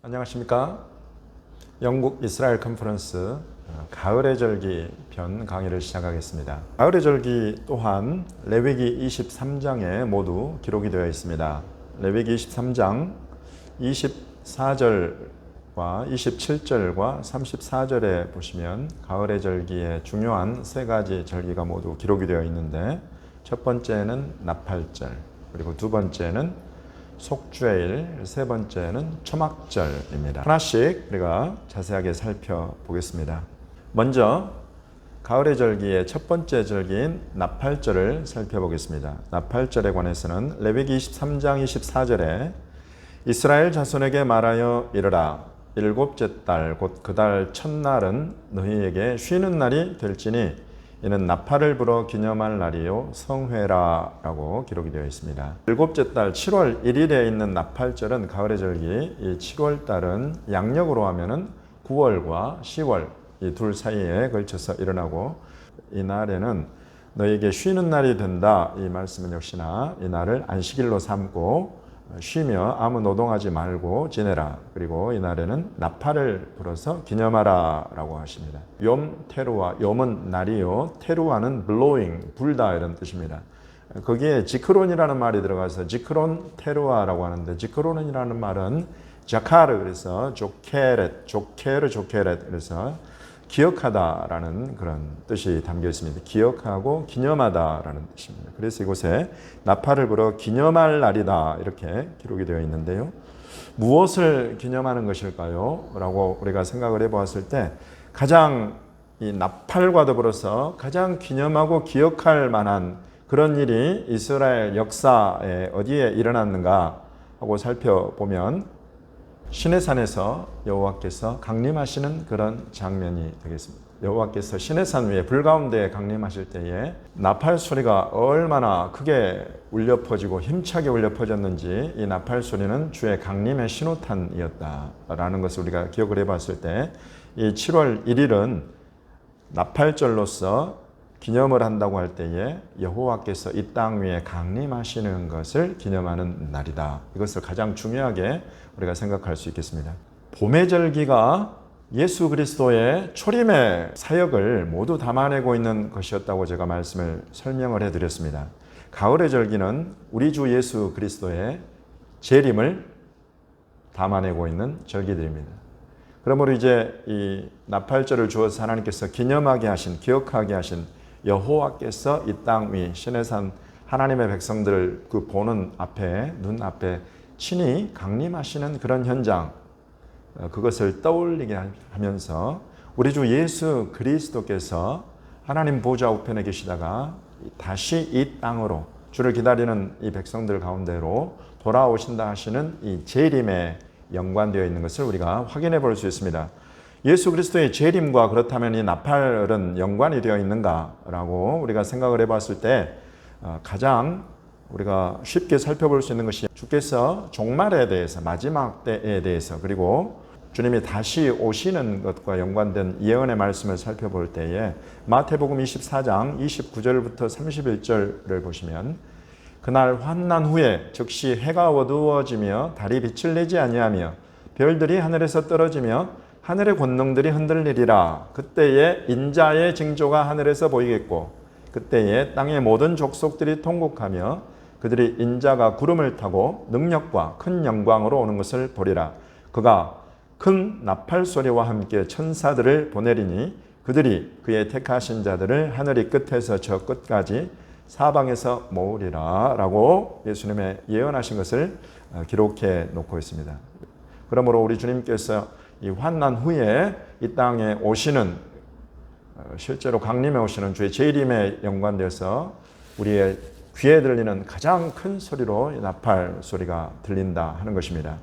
안녕하십니까? 영국 이스라엘 컨퍼런스 가을의 절기 편 강의를 시작하겠습니다. 가을의 절기 또한 레위기 23장에 모두 기록이 되어 있습니다. 레위기 23장 24절과 27절과 34절에 보시면 가을의 절기의 중요한 세 가지 절기가 모두 기록이 되어 있는데, 첫 번째는 나팔절, 그리고 두 번째는 속죄일, 세 번째는 초막절입니다. 하나씩 우리가 자세하게 살펴보겠습니다. 먼저 가을의 절기의 첫 번째 절기인 나팔절을 살펴보겠습니다. 나팔절에 관해서는 레위기 23장 24절에 이스라엘 자손에게 말하여 이르라. 일곱째 달 곧 그 달 첫날은 너희에게 쉬는 날이 될지니 이는 나팔을 불어 기념할 날이요 성회라 라고 기록이 되어 있습니다. 일곱째 달 7월 1일에 있는 나팔절은 가을의 절기, 이 7월 달은 양력으로 하면은 9월과 10월 이 둘 사이에 걸쳐서 일어나고, 이 날에는 너에게 쉬는 날이 된다. 이 말씀은 역시나 이 날을 안식일로 삼고 쉬며 아무 노동하지 말고 지내라. 그리고 이 날에는 나팔을 불어서 기념하라 라고 하십니다. 욤 테루아, 욤은 날이요, 테루아는 blowing, 불다 이런 뜻입니다. 거기에 지크론이라는 말이 들어가서 지크론 테루아라고 하는데, 지크론이라는 말은 자카르, 그래서 조케르 그래서 기억하다라는 그런 뜻이 담겨 있습니다. 기억하고 기념하다라는 뜻입니다. 그래서 이곳에 나팔을 불어 기념할 날이다 이렇게 기록이 되어 있는데요. 무엇을 기념하는 것일까요? 라고 우리가 생각을 해보았을 때, 가장 이 나팔과 더불어서 가장 기념하고 기억할 만한 그런 일이 이스라엘 역사에 어디에 일어났는가 하고 살펴보면 시내산에서 여호와께서 강림하시는 그런 장면이 되겠습니다. 여호와께서 시내산 위에 불 가운데 강림하실 때에 나팔 소리가 얼마나 크게 울려 퍼지고 힘차게 울려 퍼졌는지, 이 나팔 소리는 주의 강림의 신호탄이었다라는 것을 우리가 기억을 해봤을 때, 이 7월 1일은 나팔절로서 기념을 한다고 할 때에 여호와께서 이 땅 위에 강림하시는 것을 기념하는 날이다. 이것을 가장 중요하게 우리가 생각할 수 있겠습니다. 봄의 절기가 예수 그리스도의 초림의 사역을 모두 담아내고 있는 것이었다고 제가 말씀을 설명을 해드렸습니다. 가을의 절기는 우리 주 예수 그리스도의 재림을 담아내고 있는 절기들입니다. 그러므로 이제 이 나팔절을 주어서 하나님께서 기념하게 하신, 기억하게 하신 여호와께서 이 땅 위 시내산 하나님의 백성들을 그 보는 앞에, 눈 앞에 친히 강림하시는 그런 현장, 그것을 떠올리게 하면서 우리 주 예수 그리스도께서 하나님 보좌 우편에 계시다가 다시 이 땅으로 주를 기다리는 이 백성들 가운데로 돌아오신다 하시는 이 재림에 연관되어 있는 것을 우리가 확인해 볼 수 있습니다. 예수 그리스도의 재림과 그렇다면 이 나팔은 연관이 되어 있는가라고 우리가 생각을 해봤을 때, 가장 우리가 쉽게 살펴볼 수 있는 것이 주께서 종말에 대해서, 마지막 때에 대해서, 그리고 주님이 다시 오시는 것과 연관된 예언의 말씀을 살펴볼 때에 마태복음 24장 29절부터 31절을 보시면, 그날 환난 후에 즉시 해가 어두워지며 달이 빛을 내지 아니하며 별들이 하늘에서 떨어지며 하늘의 권능들이 흔들리리라. 그때에 인자의 징조가 하늘에서 보이겠고 그때에 땅의 모든 족속들이 통곡하며 그들이 인자가 구름을 타고 능력과 큰 영광으로 오는 것을 보리라. 그가 큰 나팔 소리와 함께 천사들을 보내리니 그들이 그의 택하신 자들을 하늘이 끝에서 저 끝까지 사방에서 모으리라 라고 예수님의 예언하신 것을 기록해 놓고 있습니다. 그러므로 우리 주님께서 이 환난 후에 이 땅에 오시는, 실제로 강림해 오시는 주의 재림에 연관돼서 우리의 귀에 들리는 가장 큰 소리로 나팔 소리가 들린다 하는 것입니다.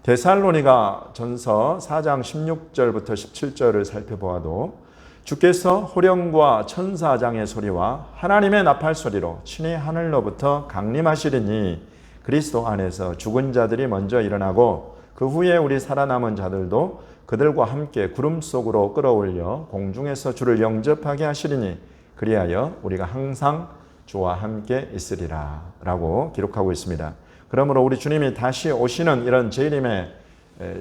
데살로니가 전서 4장 16절부터 17절을 살펴보아도 주께서 호령과 천사장의 소리와 하나님의 나팔 소리로 친히 하늘로부터 강림하시리니 그리스도 안에서 죽은 자들이 먼저 일어나고 그 후에 우리 살아남은 자들도 그들과 함께 구름 속으로 끌어올려 공중에서 주를 영접하게 하시리니 그리하여 우리가 항상 주와 함께 있으리라 라고 기록하고 있습니다. 그러므로 우리 주님이 다시 오시는 이런 재림의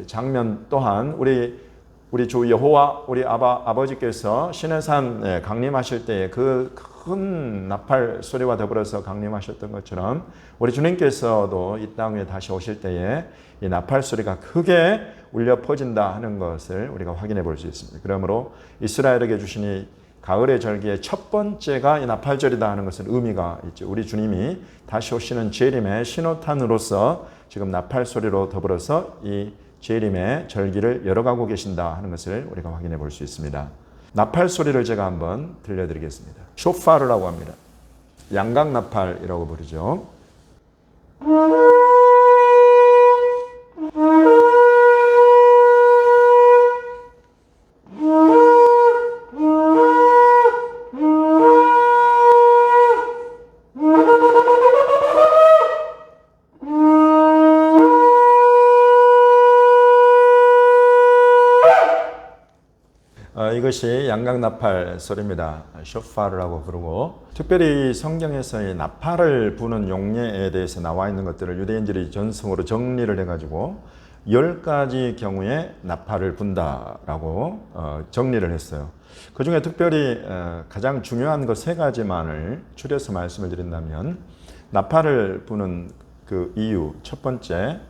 장면 또한 우리 주 여호와 우리 아버지께서 시내산 강림하실 때에 그 큰 나팔 소리와 더불어서 강림하셨던 것처럼 우리 주님께서도 이 땅 위에 다시 오실 때에 이 나팔 소리가 크게 울려 퍼진다 하는 것을 우리가 확인해 볼 수 있습니다. 그러므로 이스라엘에게 주신 이 가을의 절기의 첫 번째가 이 나팔절이다 하는 것은 의미가 있죠. 우리 주님이 다시 오시는 재림의 신호탄으로서 지금 나팔 소리로 더불어서 이 재림의 절기를 열어가고 계신다 하는 것을 우리가 확인해 볼 수 있습니다. 나팔 소리를 제가 한번 들려드리겠습니다. 쇼파르라고 합니다. 양각 나팔이라고 부르죠. 이것이 양각나팔 소리입니다. 쇼파르라고 부르고, 특별히 성경에서 이 나팔을 부는 용례에 대해서 나와 있는 것들을 유대인들이 전승으로 정리를 해가지고 10가지 경우에 나팔을 분다라고 정리를 했어요. 그 중에 특별히 가장 중요한 것 3가지만을 추려서 말씀을 드린다면, 나팔을 부는 그 이유 첫 번째,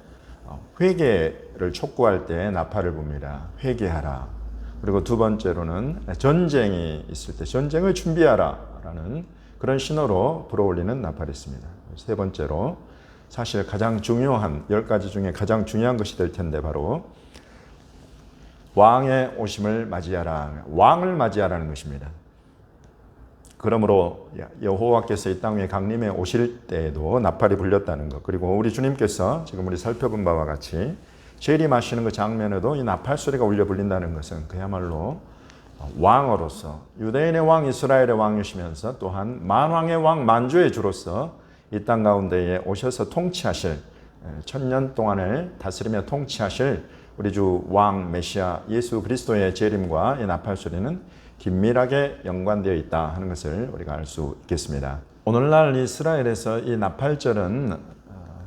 회개를 촉구할 때 나팔을 붑니다. 회개하라. 그리고 두 번째로는 전쟁이 있을 때 전쟁을 준비하라 라는 그런 신호로 불어올리는 나팔이 있습니다. 세 번째로, 사실 가장 중요한 10가지 중에 가장 중요한 것이 될 텐데, 바로 왕의 오심을 맞이하라, 왕을 맞이하라는 것입니다. 그러므로 여호와께서 이 땅 위에 강림해 오실 때에도 나팔이 불렸다는 것, 그리고 우리 주님께서 지금 우리 살펴본 바와 같이 재림하시는 그 장면에도 이 나팔 소리가 울려 불린다는 것은 그야말로 왕으로서, 유대인의 왕, 이스라엘의 왕이시면서 또한 만왕의 왕, 만주의 주로서 이 땅 가운데에 오셔서 통치하실, 천년 동안을 다스리며 통치하실 우리 주 왕 메시아 예수 그리스도의 재림과 이 나팔 소리는 긴밀하게 연관되어 있다 하는 것을 우리가 알 수 있겠습니다. 오늘날 이스라엘에서 이 나팔절은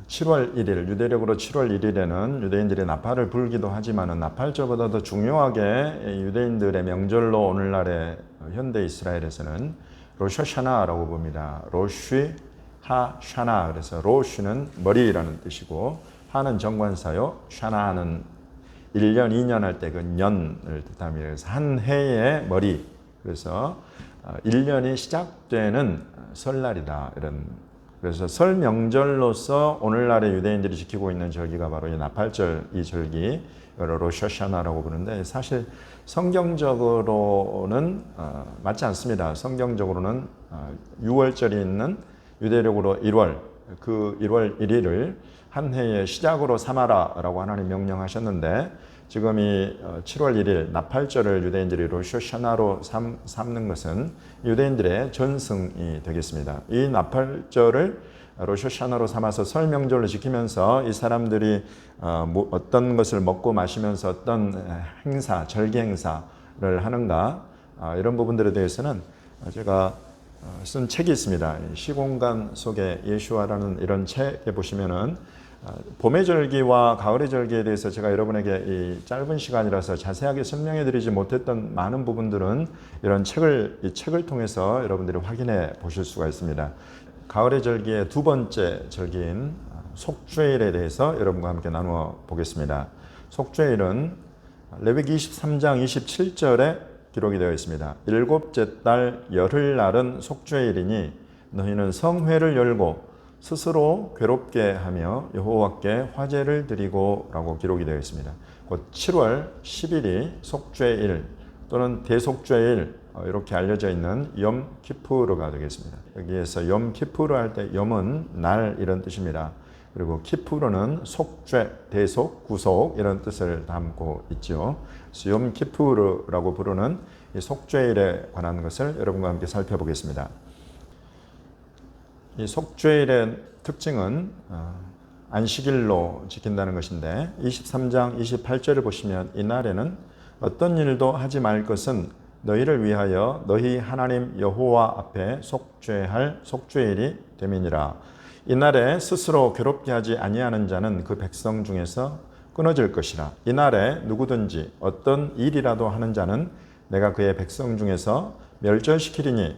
7월 1일, 유대력으로 7월 1일에는 유대인들이 나팔을 불기도 하지만 나팔절보다 더 중요하게 유대인들의 명절로 오늘날의 현대 이스라엘에서는 로샤샤나라고 봅니다. 로쉬, 하, 샤나. 그래서 로쉬는 머리라는 뜻이고, 하는 정관사요, 샤나는 1년, 2년 할 때 그 년을 뜻합니다. 그래서 한 해의 머리. 그래서 1년이 시작되는 설날이다, 이런. 그래서 설 명절로서 오늘날의 유대인들이 지키고 있는 절기가 바로 이 나팔절, 이 절기, 로샤샤나라고 부르는데, 사실 성경적으로는 맞지 않습니다. 성경적으로는 6월절이 있는 유대력으로 1월, 그 1월 1일을 한 해의 시작으로 삼아라라고 하나님 명령하셨는데, 지금 이 7월 1일 나팔절을 유대인들이 로쇼샤나로 삼는 것은 유대인들의 전승이 되겠습니다. 이 나팔절을 로쇼샤나로 삼아서 설 명절로 지키면서 이 사람들이 어떤 것을 먹고 마시면서 어떤 행사, 절기 행사를 하는가, 이런 부분들에 대해서는 제가 쓴 책이 있습니다. 시공간 속의 예수와라는 이런 책에 보시면은 봄의 절기와 가을의 절기에 대해서 제가 여러분에게 이 짧은 시간이라서 자세하게 설명해 드리지 못했던 많은 부분들은 이 책을 통해서 여러분들이 확인해 보실 수가 있습니다. 가을의 절기의 두 번째 절기인 속죄일에 대해서 여러분과 함께 나누어 보겠습니다. 속죄일은 레위기 23장 27절에 기록이 되어 있습니다. 일곱째 달 열흘날은 속죄일이니 너희는 성회를 열고 스스로 괴롭게 하며 여호와께 화제를 드리고 라고 기록이 되어 있습니다. 곧 7월 10일이 속죄일 또는 대속죄일, 이렇게 알려져 있는 염 키푸르가 되겠습니다. 여기에서 염 키푸르 할 때 염은 날 이런 뜻입니다. 그리고 키푸르는 속죄, 대속, 구속 이런 뜻을 담고 있죠. 그래서 염 키푸르라고 부르는 이 속죄일에 관한 것을 여러분과 함께 살펴보겠습니다. 이 속죄일의 특징은 안식일로 지킨다는 것인데, 23장 28절을 보시면 이날에는 어떤 일도 하지 말 것은 너희를 위하여 너희 하나님 여호와 앞에 속죄할 속죄일이 됨이니라. 이날에 스스로 괴롭게 하지 아니하는 자는 그 백성 중에서 끊어질 것이라. 이날에 누구든지 어떤 일이라도 하는 자는 내가 그의 백성 중에서 멸절시키리니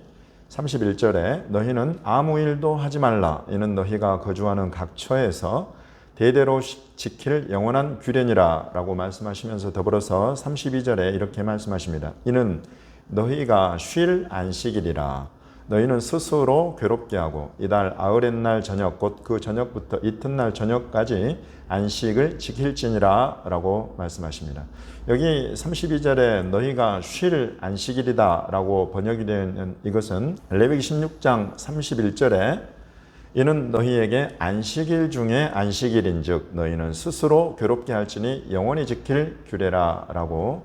31절에 너희는 아무 일도 하지 말라. 이는 너희가 거주하는 각 처에서 대대로 지킬 영원한 규례니라 라고 말씀하시면서 더불어서 32절에 이렇게 말씀하십니다. 이는 너희가 쉴 안식일이라. 너희는 스스로 괴롭게 하고 이달 아흐렛날 저녁 곧 그 저녁부터 이튿날 저녁까지 안식을 지킬지니라 라고 말씀하십니다. 여기 32절에 너희가 쉴 안식일이다 라고 번역이 되는 이것은 레위기 16장 31절에 이는 너희에게 안식일 중에 안식일인 즉 너희는 스스로 괴롭게 할지니 영원히 지킬 규례라 라고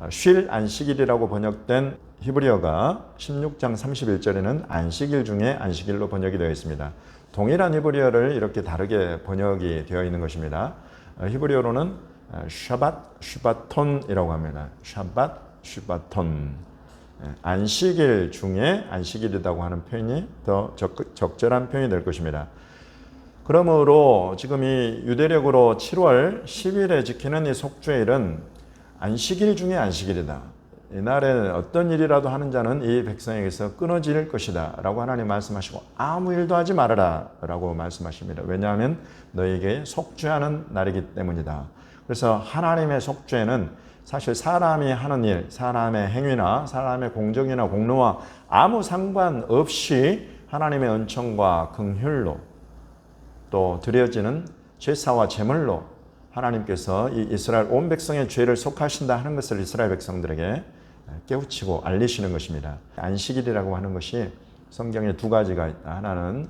쉴 안식일이라고 번역된 히브리어가 16장 31절에는 안식일 중에 안식일로 번역이 되어 있습니다. 동일한 히브리어를 이렇게 다르게 번역이 되어 있는 것입니다. 히브리어로는 샤밧, 슈바톤이라고 합니다. 샤밧, 슈바톤. 안식일 중에 안식일이라고 하는 표현이 더 적절한 표현이 될 것입니다. 그러므로 지금 이 유대력으로 7월 10일에 지키는 이 속죄일은 안식일 중에 안식일이다. 이날에 어떤 일이라도 하는 자는 이 백성에게서 끊어질 것이다 라고 하나님 말씀하시고 아무 일도 하지 말아라 라고 말씀하십니다. 왜냐하면 너에게 속죄하는 날이기 때문이다. 그래서 하나님의 속죄는 사실 사람이 하는 일, 사람의 행위나 사람의 공적이나 공로와 아무 상관없이 하나님의 은총과 긍휼로 또 드려지는 제사와 제물로 하나님께서 이 이스라엘 온 백성의 죄를 속하신다 하는 것을 이스라엘 백성들에게 깨우치고 알리시는 것입니다. 안식일이라고 하는 것이 성경에 두 가지가 있다. 하나는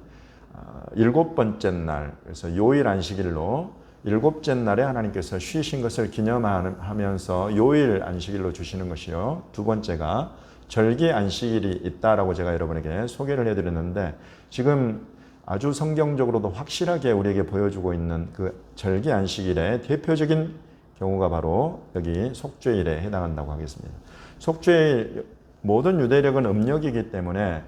일곱 번째 날, 그래서 요일 안식일로 일곱째 날에 하나님께서 쉬신 것을 기념하면서 요일 안식일로 주시는 것이요. 두 번째가 절기 안식일이 있다라고 제가 여러분에게 소개를 해드렸는데 지금 아주 성경적으로도 확실하게 우리에게 보여주고 있는 그 절기 안식일의 대표적인 경우가 바로 여기 속죄일에 해당한다고 하겠습니다. 속죄일 모든 유대력은 음력이기 때문에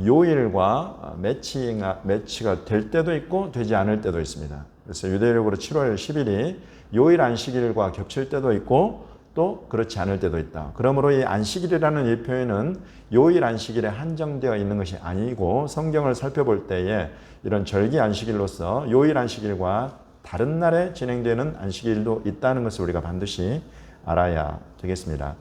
요일과 매치가 될 때도 있고 되지 않을 때도 있습니다. 그래서 유대력으로 7월 10일이 요일 안식일과 겹칠 때도 있고 또 그렇지 않을 때도 있다. 그러므로 이 안식일이라는 이 표현은 요일 안식일에 한정되어 있는 것이 아니고 성경을 살펴볼 때에 이런 절기 안식일로서 요일 안식일과 다른 날에 진행되는 안식일도 있다는 것을 우리가 반드시 알아야 되겠습니다.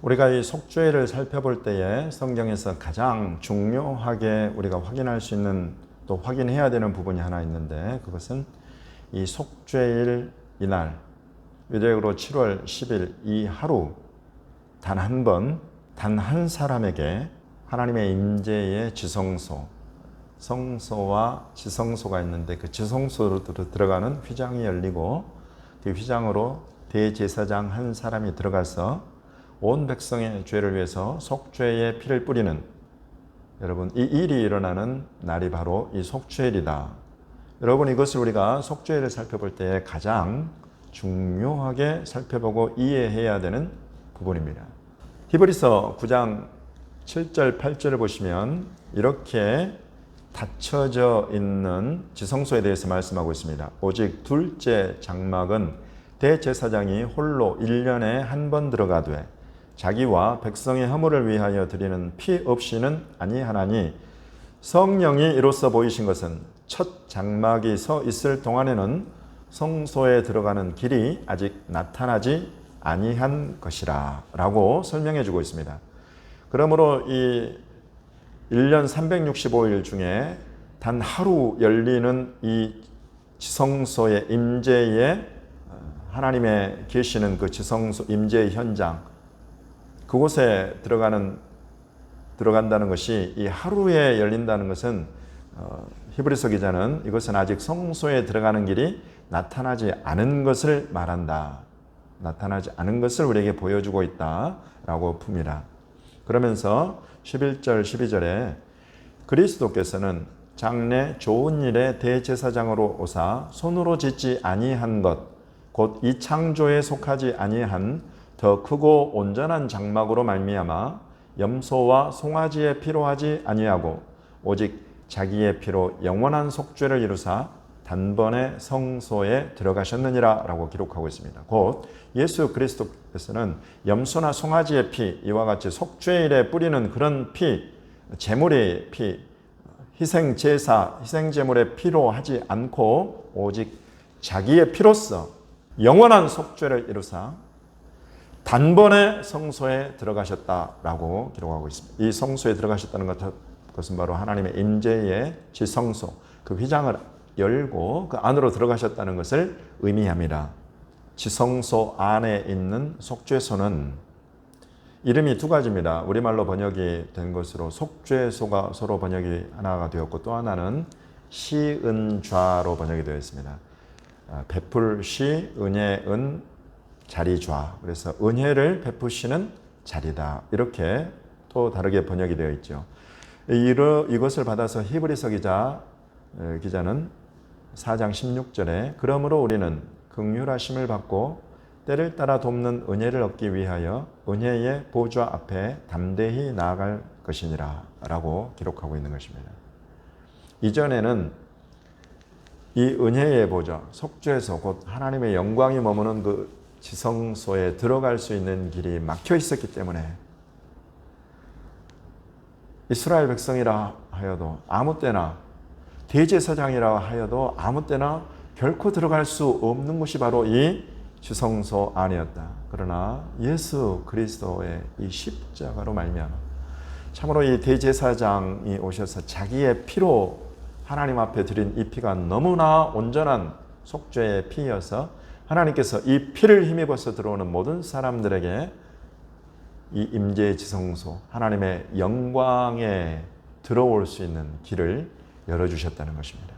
우리가 이 속죄일을 살펴볼 때에 성경에서 가장 중요하게 우리가 확인할 수 있는 또 확인해야 되는 부분이 하나 있는데 그것은 이 속죄일 이날 유대역으로 7월 10일 이 하루 단 한 번, 단 한 사람에게 하나님의 임재의 지성소, 성소와 지성소가 있는데 그 지성소로 들어가는 휘장이 열리고 그 휘장으로 대제사장 한 사람이 들어가서 온 백성의 죄를 위해서 속죄의 피를 뿌리는 여러분 이 일이 일어나는 날이 바로 이 속죄일이다. 여러분 이것을 우리가 속죄일을 살펴볼 때 가장 중요하게 살펴보고 이해해야 되는 부분입니다. 히브리서 9장 7절 8절을 보시면 이렇게 닫혀져 있는 지성소에 대해서 말씀하고 있습니다. 오직 둘째 장막은 대제사장이 홀로 1년에 한 번 들어가되 자기와 백성의 허물을 위하여 드리는 피 없이는 아니하나니 성령이 이로써 보이신 것은 첫 장막이 서 있을 동안에는 성소에 들어가는 길이 아직 나타나지 아니한 것이라 라고 설명해 주고 있습니다. 그러므로 이 1년 365일 중에 단 하루 열리는 이 지성소의 임재에 하나님의 계시는 그 지성소 임재의 현장 그곳에 들어간다는 것이 이 하루에 열린다는 것은 히브리서 기자는 이것은 아직 성소에 들어가는 길이 나타나지 않은 것을 말한다. 나타나지 않은 것을 우리에게 보여주고 있다라고 풉니다. 그러면서 11절 12절에 그리스도께서는 장래 좋은 일의 대제사장으로 오사 손으로 짓지 아니한 것 곧 이 창조에 속하지 아니한 더 크고 온전한 장막으로 말미암아 염소와 송아지의 피로 하지 아니하고 오직 자기의 피로 영원한 속죄를 이루사 단번에 성소에 들어가셨느니라 라고 기록하고 있습니다. 곧 예수 그리스도께서는 염소나 송아지의 피, 이와 같이 속죄일에 뿌리는 그런 피, 제물의 피, 희생제사, 희생제물의 피로 하지 않고 오직 자기의 피로써 영원한 속죄를 이루사 단번에 성소에 들어가셨다라고 기록하고 있습니다. 이 성소에 들어가셨다는 것은 바로 하나님의 임재의 지성소, 그 휘장을 열고 그 안으로 들어가셨다는 것을 의미합니다. 지성소 안에 있는 속죄소는 이름이 두 가지입니다. 우리말로 번역이 된 것으로 속죄소가 서로 번역이 하나가 되었고 또 하나는 시은좌로 번역이 되어 있습니다. 베풀시, 은혜, 은, 자리좌. 그래서 은혜를 베푸시는 자리다. 이렇게 또 다르게 번역이 되어 있죠. 이것을 받아서 히브리서 기자는 4장 16절에 그러므로 우리는 긍휼하심을 받고 때를 따라 돕는 은혜를 얻기 위하여 은혜의 보좌 앞에 담대히 나아갈 것이니라 라고 기록하고 있는 것입니다. 이전에는 이 은혜의 보좌, 속죄소, 곧 하나님의 영광이 머무는 그 지성소에 들어갈 수 있는 길이 막혀 있었기 때문에 이스라엘 백성이라 하여도 아무 때나 대제사장이라 하여도 아무 때나 결코 들어갈 수 없는 곳이 바로 이 지성소 안이었다. 그러나 예수 그리스도의 이 십자가로 말미암아 참으로 이 대제사장이 오셔서 자기의 피로 하나님 앞에 드린 이 피가 너무나 온전한 속죄의 피여서 하나님께서 이 피를 힘입어서 들어오는 모든 사람들에게 이 임재의 지성소, 하나님의 영광에 들어올 수 있는 길을 열어주셨다는 것입니다.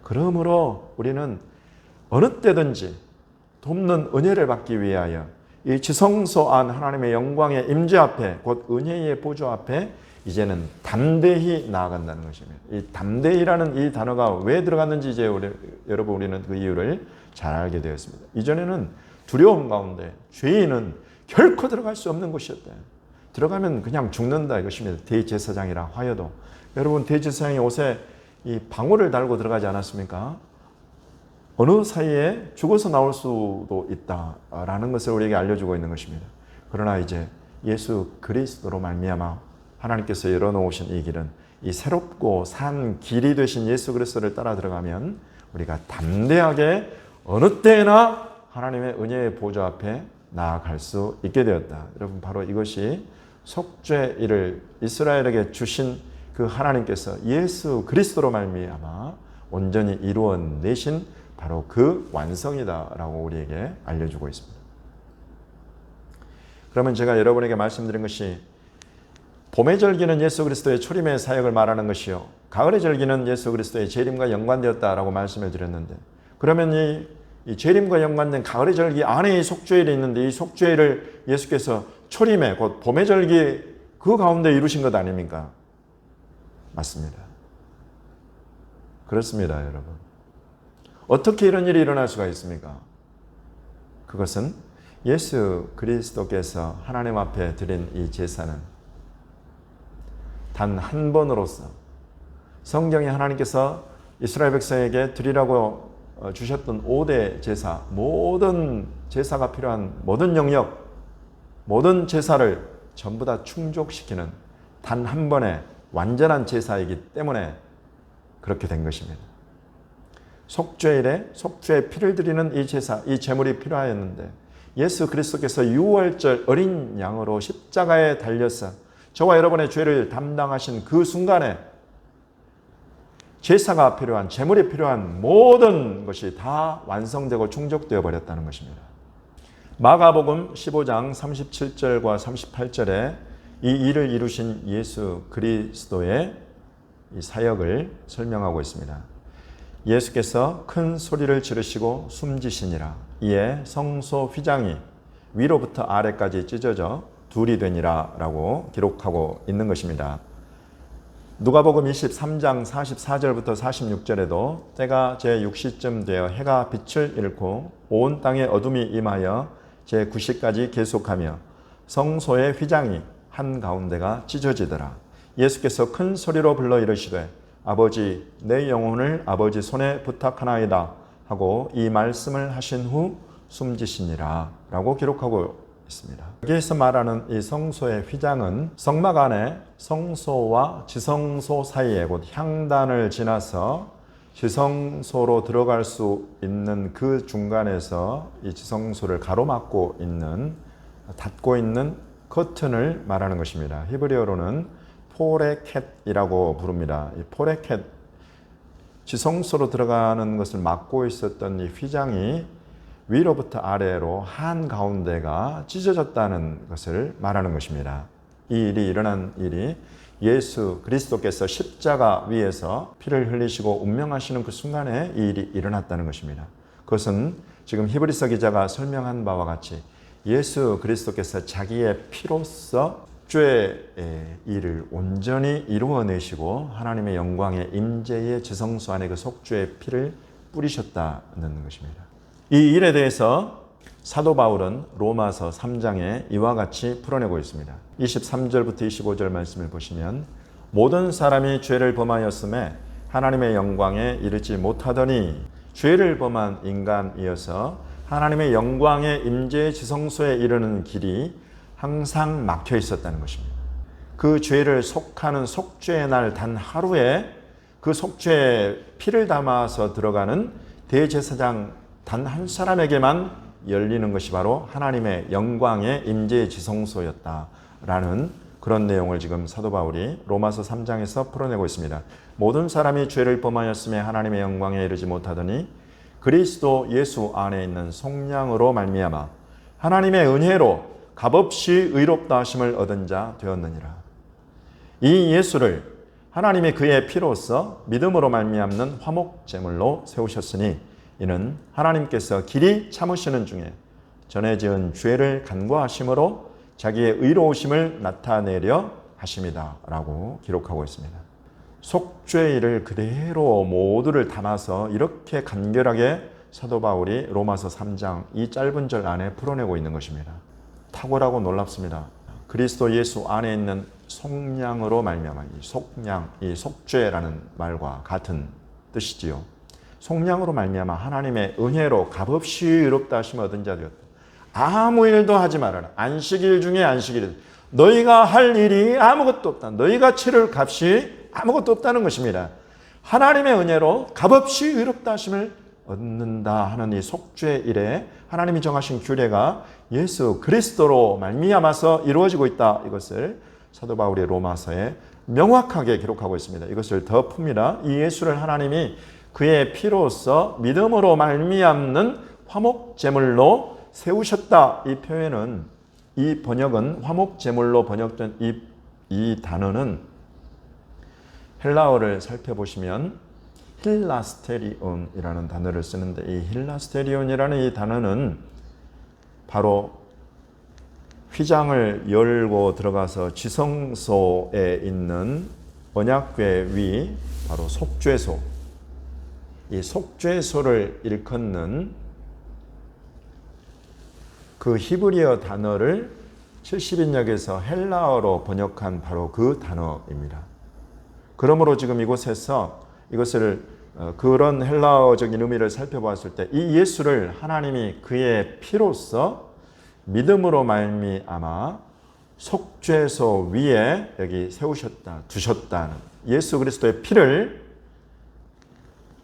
그러므로 우리는 어느 때든지 돕는 은혜를 받기 위하여 이 지성소 안 하나님의 영광의 임재 앞에 곧 은혜의 보좌 앞에 이제는 담대히 나아간다는 것입니다. 이 담대히라는 이 단어가 왜 들어갔는지 이제 여러분 우리는 그 이유를 잘 알게 되었습니다. 이전에는 두려움 가운데 죄인은 결코 들어갈 수 없는 곳이었다. 들어가면 그냥 죽는다 이것입니다. 대제사장이라 하여도 여러분 대제사장이 옷에 이 방울을 달고 들어가지 않았습니까? 어느 사이에 죽어서 나올 수도 있다라는 것을 우리에게 알려주고 있는 것입니다. 그러나 이제 예수 그리스도로 말미암아 하나님께서 열어놓으신 이 길은 이 새롭고 산 길이 되신 예수 그리스도를 따라 들어가면 우리가 담대하게 어느 때나 하나님의 은혜의 보좌 앞에 나아갈 수 있게 되었다. 여러분 바로 이것이 속죄일을 이스라엘에게 주신 그 하나님께서 예수 그리스도로 말미암아 온전히 이루어내신 바로 그 완성이다라고 우리에게 알려주고 있습니다. 그러면 제가 여러분에게 말씀드린 것이 봄의 절기는 예수 그리스도의 초림의 사역을 말하는 것이요 가을의 절기는 예수 그리스도의 재림과 연관되었다라고 말씀을 드렸는데 그러면 이 재림과 연관된 가을의 절기 안에 이 속죄일이 있는데 이 속죄일을 예수께서 초림의 곧 봄의 절기 그 가운데 이루신 것 아닙니까? 맞습니다. 그렇습니다, 여러분. 어떻게 이런 일이 일어날 수가 있습니까? 그것은 예수 그리스도께서 하나님 앞에 드린 이 제사는 단 한 번으로서 성경에 하나님께서 이스라엘 백성에게 드리라고 주셨던 5대 제사, 모든 제사가 필요한 모든 영역, 모든 제사를 전부 다 충족시키는 단 한 번의 완전한 제사이기 때문에 그렇게 된 것입니다. 속죄일에 속죄의 피를 드리는 이 제사, 이 제물이 필요하였는데 예수 그리스도께서 유월절 어린 양으로 십자가에 달려서 저와 여러분의 죄를 담당하신 그 순간에 제사가 필요한, 제물이 필요한 모든 것이 다 완성되고 충족되어 버렸다는 것입니다. 마가복음 15장 37절과 38절에 이 일을 이루신 예수 그리스도의 이 사역을 설명하고 있습니다. 예수께서 큰 소리를 지르시고 숨지시니라. 이에 성소 휘장이 위로부터 아래까지 찢어져 둘이 되니라 라고 기록하고 있는 것입니다. 누가복음 23장 44절부터 46절에도 때가 제6시쯤 되어 해가 빛을 잃고 온 땅에 어둠이 임하여 제9시까지 계속하며 성소의 휘장이 한가운데가 찢어지더라. 예수께서 큰 소리로 불러 이르시되 아버지 내 영혼을 아버지 손에 부탁하나이다 하고 이 말씀을 하신 후 숨지시니라 라고 기록하고 있습니다. 여기에서 말하는 이 성소의 휘장은 성막 안에 성소와 지성소 사이에 곧 향단을 지나서 지성소로 들어갈 수 있는 그 중간에서 이 지성소를 가로막고 있는 닫고 있는 커튼을 말하는 것입니다. 히브리어로는 포레켓이라고 부릅니다. 이 포레켓, 지성소로 들어가는 것을 막고 있었던 이 휘장이 위로부터 아래로 한가운데가 찢어졌다는 것을 말하는 것입니다. 이 일이 일어난 일이 예수 그리스도께서 십자가 위에서 피를 흘리시고 운명하시는 그 순간에 이 일이 일어났다는 것입니다. 그것은 지금 히브리서 기자가 설명한 바와 같이 예수 그리스도께서 자기의 피로써 속죄의 일을 온전히 이루어내시고 하나님의 영광의 임재의 지성소 안에 그 속죄의 피를 뿌리셨다는 것입니다. 이 일에 대해서 사도 바울은 로마서 3장에 이와 같이 풀어내고 있습니다. 23절부터 25절 말씀을 보시면 모든 사람이 죄를 범하였음에 하나님의 영광에 이르지 못하더니 죄를 범한 인간이어서 하나님의 영광의 임재의 지성소에 이르는 길이 항상 막혀 있었다는 것입니다. 그 죄를 속하는 속죄의 날 단 하루에 그 속죄의 피를 담아서 들어가는 대제사장 단 한 사람에게만 열리는 것이 바로 하나님의 영광의 임재의 지성소였다라는 그런 내용을 지금 사도 바울이 로마서 3장에서 풀어내고 있습니다. 모든 사람이 죄를 범하였음에 하나님의 영광에 이르지 못하더니 그리스도 예수 안에 있는 속량으로 말미암아 하나님의 은혜로 값없이 의롭다 하심을 얻은 자 되었느니라. 이 예수를 하나님이 그의 피로써 믿음으로 말미암는 화목제물로 세우셨으니 이는 하나님께서 길이 참으시는 중에 전에 지은 죄를 간과하심으로 자기의 의로우심을 나타내려 하심이다 라고 기록하고 있습니다. 속죄일을 그대로 모두를 담아서 이렇게 간결하게 사도 바울이 로마서 3장 이 짧은 절 안에 풀어내고 있는 것입니다. 탁월하고 놀랍습니다. 그리스도 예수 안에 있는 속량으로 말미암아 이 속량, 이 속죄라는 말과 같은 뜻이지요. 속량으로 말미암아 하나님의 은혜로 값없이 의롭다 하심을 얻은 자 되었다. 아무 일도 하지 말아라. 안식일 중에 안식일. 너희가 할 일이 아무것도 없다. 너희가 치를 값이 아무것도 없다는 것입니다. 하나님의 은혜로 값없이 의롭다 하심을 얻는다 하는 이 속죄일에 하나님이 정하신 규례가 예수 그리스도로 말미암아서 이루어지고 있다. 이것을 사도 바울이 로마서에 명확하게 기록하고 있습니다. 이것을 더 풉니다. 이 예수를 하나님이 그의 피로써 믿음으로 말미암는 화목제물로 세우셨다. 이 표현은 이 번역은 화목제물로 번역된 이 단어는 헬라어를 살펴보시면 힐라스테리온이라는 단어를 쓰는데 이 힐라스테리온이라는 이 단어는 바로 휘장을 열고 들어가서 지성소에 있는 언약궤 위 바로 속죄소, 이 속죄소를 일컫는 그 히브리어 단어를 70인역에서 헬라어로 번역한 바로 그 단어입니다. 그러므로 지금 이곳에서 이것을 그런 헬라어적인 의미를 살펴보았을 때 이 예수를 하나님이 그의 피로써 믿음으로 말미암아 속죄소 위에 여기 세우셨다, 두셨다는 예수 그리스도의 피를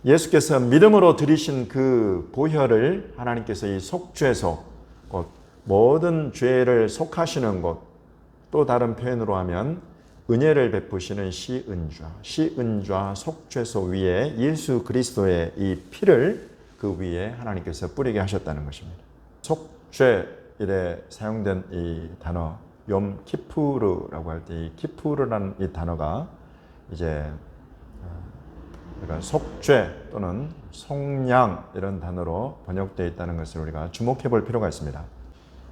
예수께서 믿음으로 드리신 그 보혈을 하나님께서 이 속죄소, 곧 모든 죄를 속하시는 곳, 또 다른 표현으로 하면 은혜를 베푸시는 시은좌 속죄소 위에 예수 그리스도의 이 피를 그 위에 하나님께서 뿌리게 하셨다는 것입니다. 속죄일에 사용된 이 단어 욤 키푸르라고 할 때 이 키푸르라는 이 단어가 이제 그러니까 속죄 또는 속량 이런 단어로 번역되어 있다는 것을 우리가 주목해 볼 필요가 있습니다.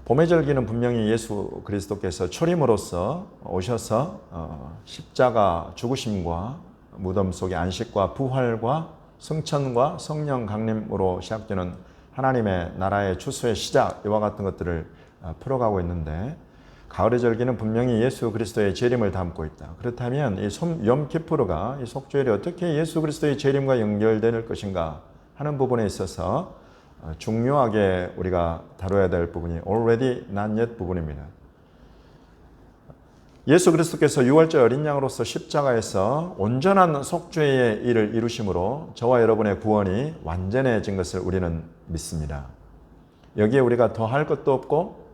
봄의 절기는 분명히 예수 그리스도께서 초림으로서 오셔서 십자가 죽으심과 무덤 속의 안식과 부활과 승천과 성령 강림으로 시작되는 하나님의 나라의 추수의 시작 이와 같은 것들을 풀어가고 있는데 가을의 절기는 분명히 예수 그리스도의 재림을 담고 있다. 그렇다면 이 염키푸르가 이 속죄일이 어떻게 예수 그리스도의 재림과 연결될 것인가 하는 부분에 있어서 중요하게 우리가 다뤄야 될 부분이 already not yet 부분입니다. 예수 그리스도께서 6월절 어린 양으로서 십자가에서 온전한 속죄의 일을 이루심으로 저와 여러분의 구원이 완전해진 것을 우리는 믿습니다. 여기에 우리가 더할 것도 없고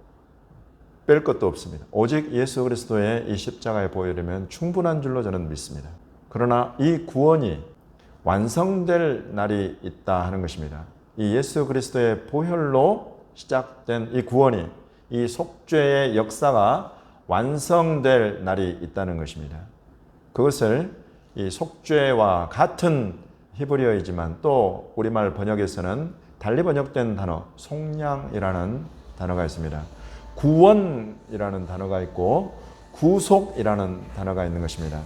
뺄 것도 없습니다. 오직 예수 그리스도의 이 십자가의 보혈이면 충분한 줄로 저는 믿습니다. 그러나 이 구원이 완성될 날이 있다 하는 것입니다. 이 예수 그리스도의 보혈로 시작된 이 구원이, 이 속죄의 역사가 완성될 날이 있다는 것입니다. 그것을 이 속죄와 같은 히브리어이지만 또 우리말 번역에서는 달리 번역된 단어 속량이라는 단어가 있습니다. 구원이라는 단어가 있고 구속이라는 단어가 있는 것입니다.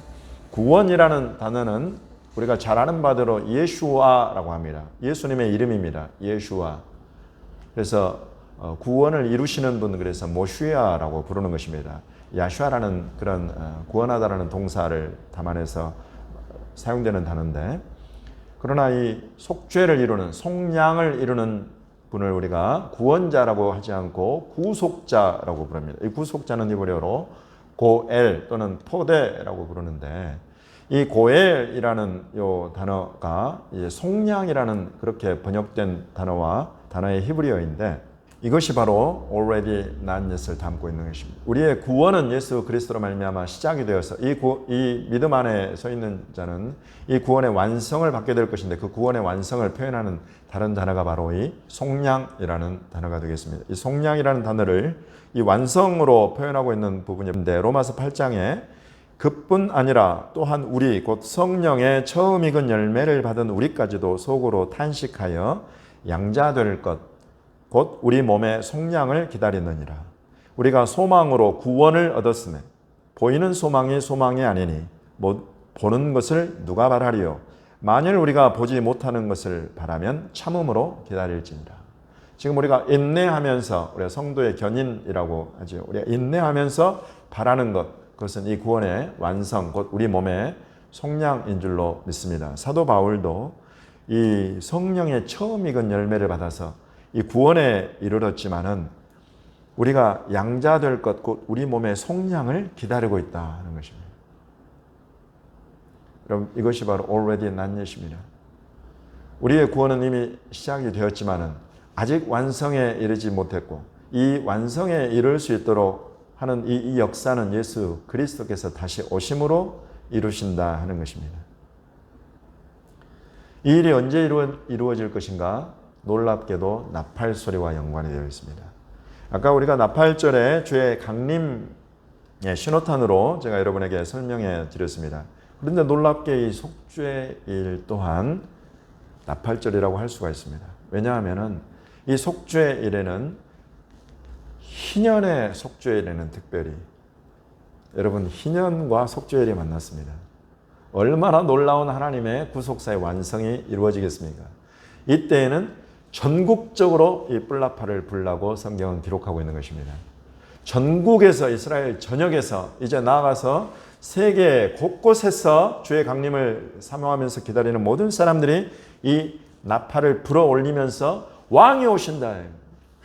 구원이라는 단어는 우리가 잘 아는 바대로 예슈아라고 합니다. 예수님의 이름입니다. 예슈아. 그래서 구원을 이루시는 분, 그래서 모슈아라고 부르는 것입니다. 야슈아라는 그런 구원하다라는 동사를 담아내서 사용되는 단어인데, 그러나 이 속죄를 이루는, 속량을 이루는 분을 우리가 구원자라고 하지 않고 구속자라고 부릅니다. 이 구속자는 히브리어로 고엘 또는 포데라고 부르는데, 이 고엘이라는 요 단어가 속량이라는 그렇게 번역된 단어의 히브리어인데, 이것이 바로 already not yet을 담고 있는 것입니다. 우리의 구원은 예수 그리스도로 말미암아 시작이 되어서 이 믿음 안에 서 있는 자는 이 구원의 완성을 받게 될 것인데, 그 구원의 완성을 표현하는 다른 단어가 바로 이 속량이라는 단어가 되겠습니다. 이 속량이라는 단어를 이 완성으로 표현하고 있는 부분인데, 로마서 8장에 그뿐 아니라 또한 우리 곧 성령의 처음 익은 열매를 받은 우리까지도 속으로 탄식하여 양자될 것 곧 우리 몸의 속량을 기다리느니라. 우리가 소망으로 구원을 얻었으며 보이는 소망이 소망이 아니니 보는 것을 누가 바라리요. 만일 우리가 보지 못하는 것을 바라면 참음으로 기다릴지니라. 지금 우리가 인내하면서, 우리가 성도의 견인이라고 하죠. 우리가 인내하면서 바라는 것, 그것은 이 구원의 완성, 곧 우리 몸의 속량인 줄로 믿습니다. 사도 바울도 이 성령의 처음 익은 열매를 받아서 이 구원에 이르렀지만은 우리가 양자될 것, 곧 우리 몸의 속량을 기다리고 있다 하는 것입니다. 여러분, 이것이 바로 already not yet입니다. 우리의 구원은 이미 시작이 되었지만은 아직 완성에 이르지 못했고, 이 완성에 이를 수 있도록 하는 이 역사는 예수 그리스도께서 다시 오심으로 이루신다 하는 것입니다. 이 일이 언제 이루어질 것인가? 놀랍게도 나팔소리와 연관이 되어 있습니다. 아까 우리가 나팔절에 주의 강림의 신호탄으로 제가 여러분에게 설명해 드렸습니다. 그런데 놀랍게 이 속죄일 또한 나팔절이라고 할 수가 있습니다. 왜냐하면 이 속죄일에는, 희년의 속죄일에는 특별히, 여러분, 희년과 속죄일이 만났습니다. 얼마나 놀라운 하나님의 구속사의 완성이 이루어지겠습니까? 이때에는 전국적으로 이 뿔나팔을 불라고 성경은 기록하고 있는 것입니다. 전국에서, 이스라엘 전역에서, 이제 나아가서 세계 곳곳에서 주의 강림을 사모하면서 기다리는 모든 사람들이 이 나팔을 불어 올리면서 왕이 오신다,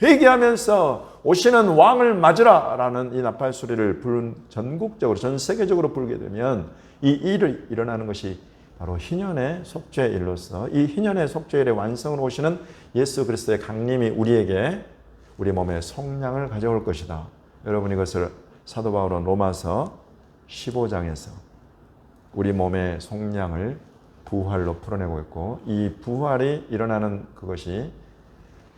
회개하면서 오시는 왕을 맞으라 라는 이 나팔 소리를 부른, 전국적으로, 전 세계적으로 불게 되면 이 일이 일어나는 것이 바로 희년의 속죄일로서, 이 희년의 속죄일의 완성으로 오시는 예수 그리스도의 강림이 우리에게, 우리 몸에 속량을 가져올 것이다. 여러분, 이것을 사도 바울은 로마서 15장에서 우리 몸의 속량을 부활로 풀어내고 있고, 이 부활이 일어나는 그것이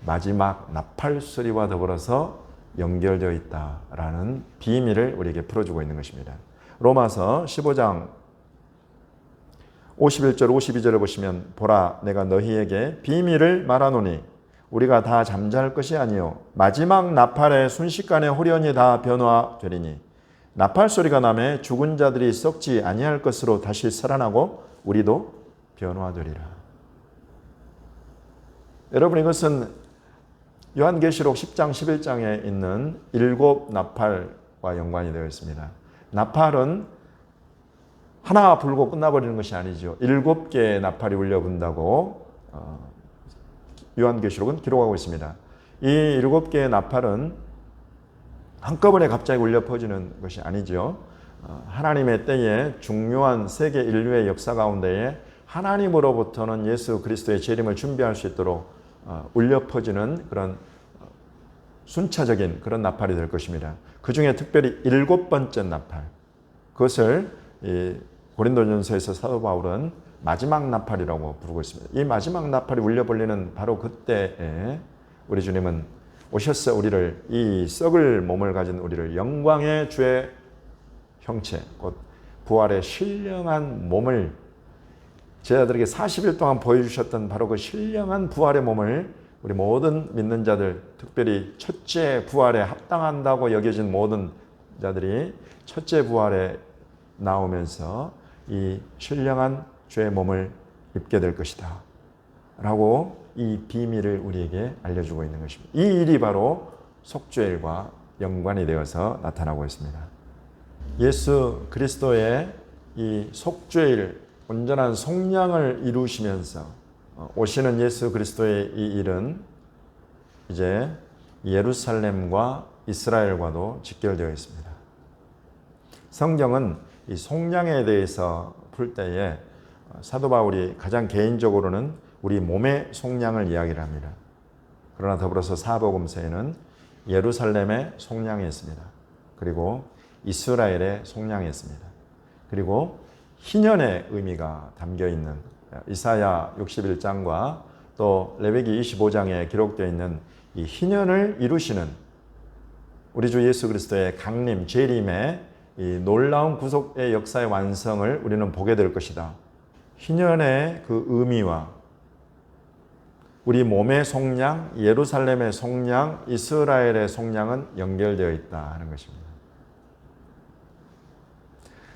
마지막 나팔 소리와 더불어서 연결되어 있다라는 비밀을 우리에게 풀어주고 있는 것입니다. 로마서 15장 51절 52절을 보시면, 보라 내가 너희에게 비밀을 말하노니 우리가 다 잠잘 것이 아니요 마지막 나팔의 순식간에 홀연히 다 변화되리니 나팔 소리가 나매 죽은 자들이 썩지 아니할 것으로 다시 살아나고 우리도 변화되리라. 여러분, 이것은 요한계시록 10장 11장에 있는 7 나팔 나팔과 연관이 되어 있습니다. 나팔은 하나 불고 끝나버리는 것이 아니죠. 7개의 나팔이 울려분다고 요한계시록은 기록하고 있습니다. 이 7개의 나팔은 한꺼번에 갑자기 울려 퍼지는 것이 아니죠. 하나님의 때에 중요한 세계 인류의 역사 가운데에 하나님으로부터는 예수 그리스도의 재림을 준비할 수 있도록 울려 퍼지는 그런 순차적인 그런 나팔이 될 것입니다. 그 중에 특별히 7번째 나팔, 그것을 고린도전서에서 사도 바울은 마지막 나팔이라고 부르고 있습니다. 이 마지막 나팔이 울려 퍼지는 바로 그때에 우리 주님은 오셔서 우리를, 이 썩을 몸을 가진 우리를 영광의 주의 형체, 곧 부활의 신령한 몸을 제자들에게 40일 동안 보여주셨던 바로 그 신령한 부활의 몸을 우리 모든 믿는 자들, 특별히 첫째 부활에 합당한다고 여겨진 모든 자들이 첫째 부활에 나오면서 이 신령한 주의 몸을 입게 될 것이다 라고 이 비밀을 우리에게 알려주고 있는 것입니다. 이 일이 바로 속죄일과 연관이 되어서 나타나고 있습니다. 예수 그리스도의 이 속죄일, 온전한 속량을 이루시면서 오시는 예수 그리스도의 이 일은 이제 예루살렘과 이스라엘과도 직결되어 있습니다. 성경은 이 속량에 대해서 풀 때에 사도 바울이 가장 개인적으로는 우리 몸의 속량을 이야기를 합니다. 그러나 더불어서 사복음서에는 예루살렘의 속량이 있습니다. 그리고 이스라엘의 속량이 있습니다. 그리고 희년의 의미가 담겨 있는 이사야 61장과 또 레위기 25장에 기록되어 있는 이 희년을 이루시는 우리 주 예수 그리스도의 강림, 재림의 이 놀라운 구속의 역사의 완성을 우리는 보게 될 것이다. 희년의 그 의미와 우리 몸의 속량, 예루살렘의 속량, 이스라엘의 속량은 연결되어 있다 하는 것입니다.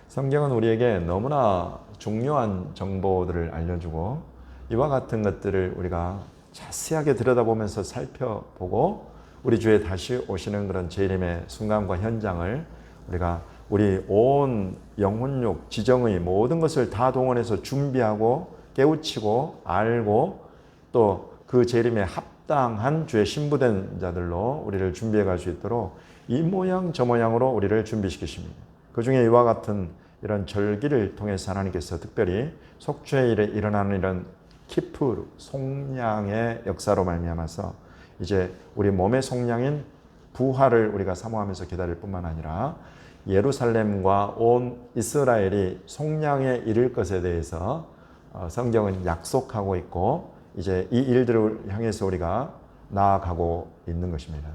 성경은 우리에게 너무나 중요한 정보들을 알려주고 이와 같은 것들을 우리가 자세하게 들여다보면서 살펴보고 우리 주에 다시 오시는 그런 재림의 순간과 현장을 우리가 우리 온 영혼력, 지정의 모든 것을 다 동원해서 준비하고 깨우치고 알고 또 그 재림에 합당한 주의 신부된 자들로 우리를 준비해 갈 수 있도록 이 모양 저 모양으로 우리를 준비시키십니다. 그 중에 이와 같은 이런 절기를 통해서 하나님께서 특별히 속죄일에 일어나는 이런 키푸르, 속량의 역사로 말미암아서 이제 우리 몸의 속량인 부활을 우리가 사모하면서 기다릴 뿐만 아니라 예루살렘과 온 이스라엘이 속량에 이를 것에 대해서 성경은 약속하고 있고 이제 이 일들을 향해서 우리가 나아가고 있는 것입니다.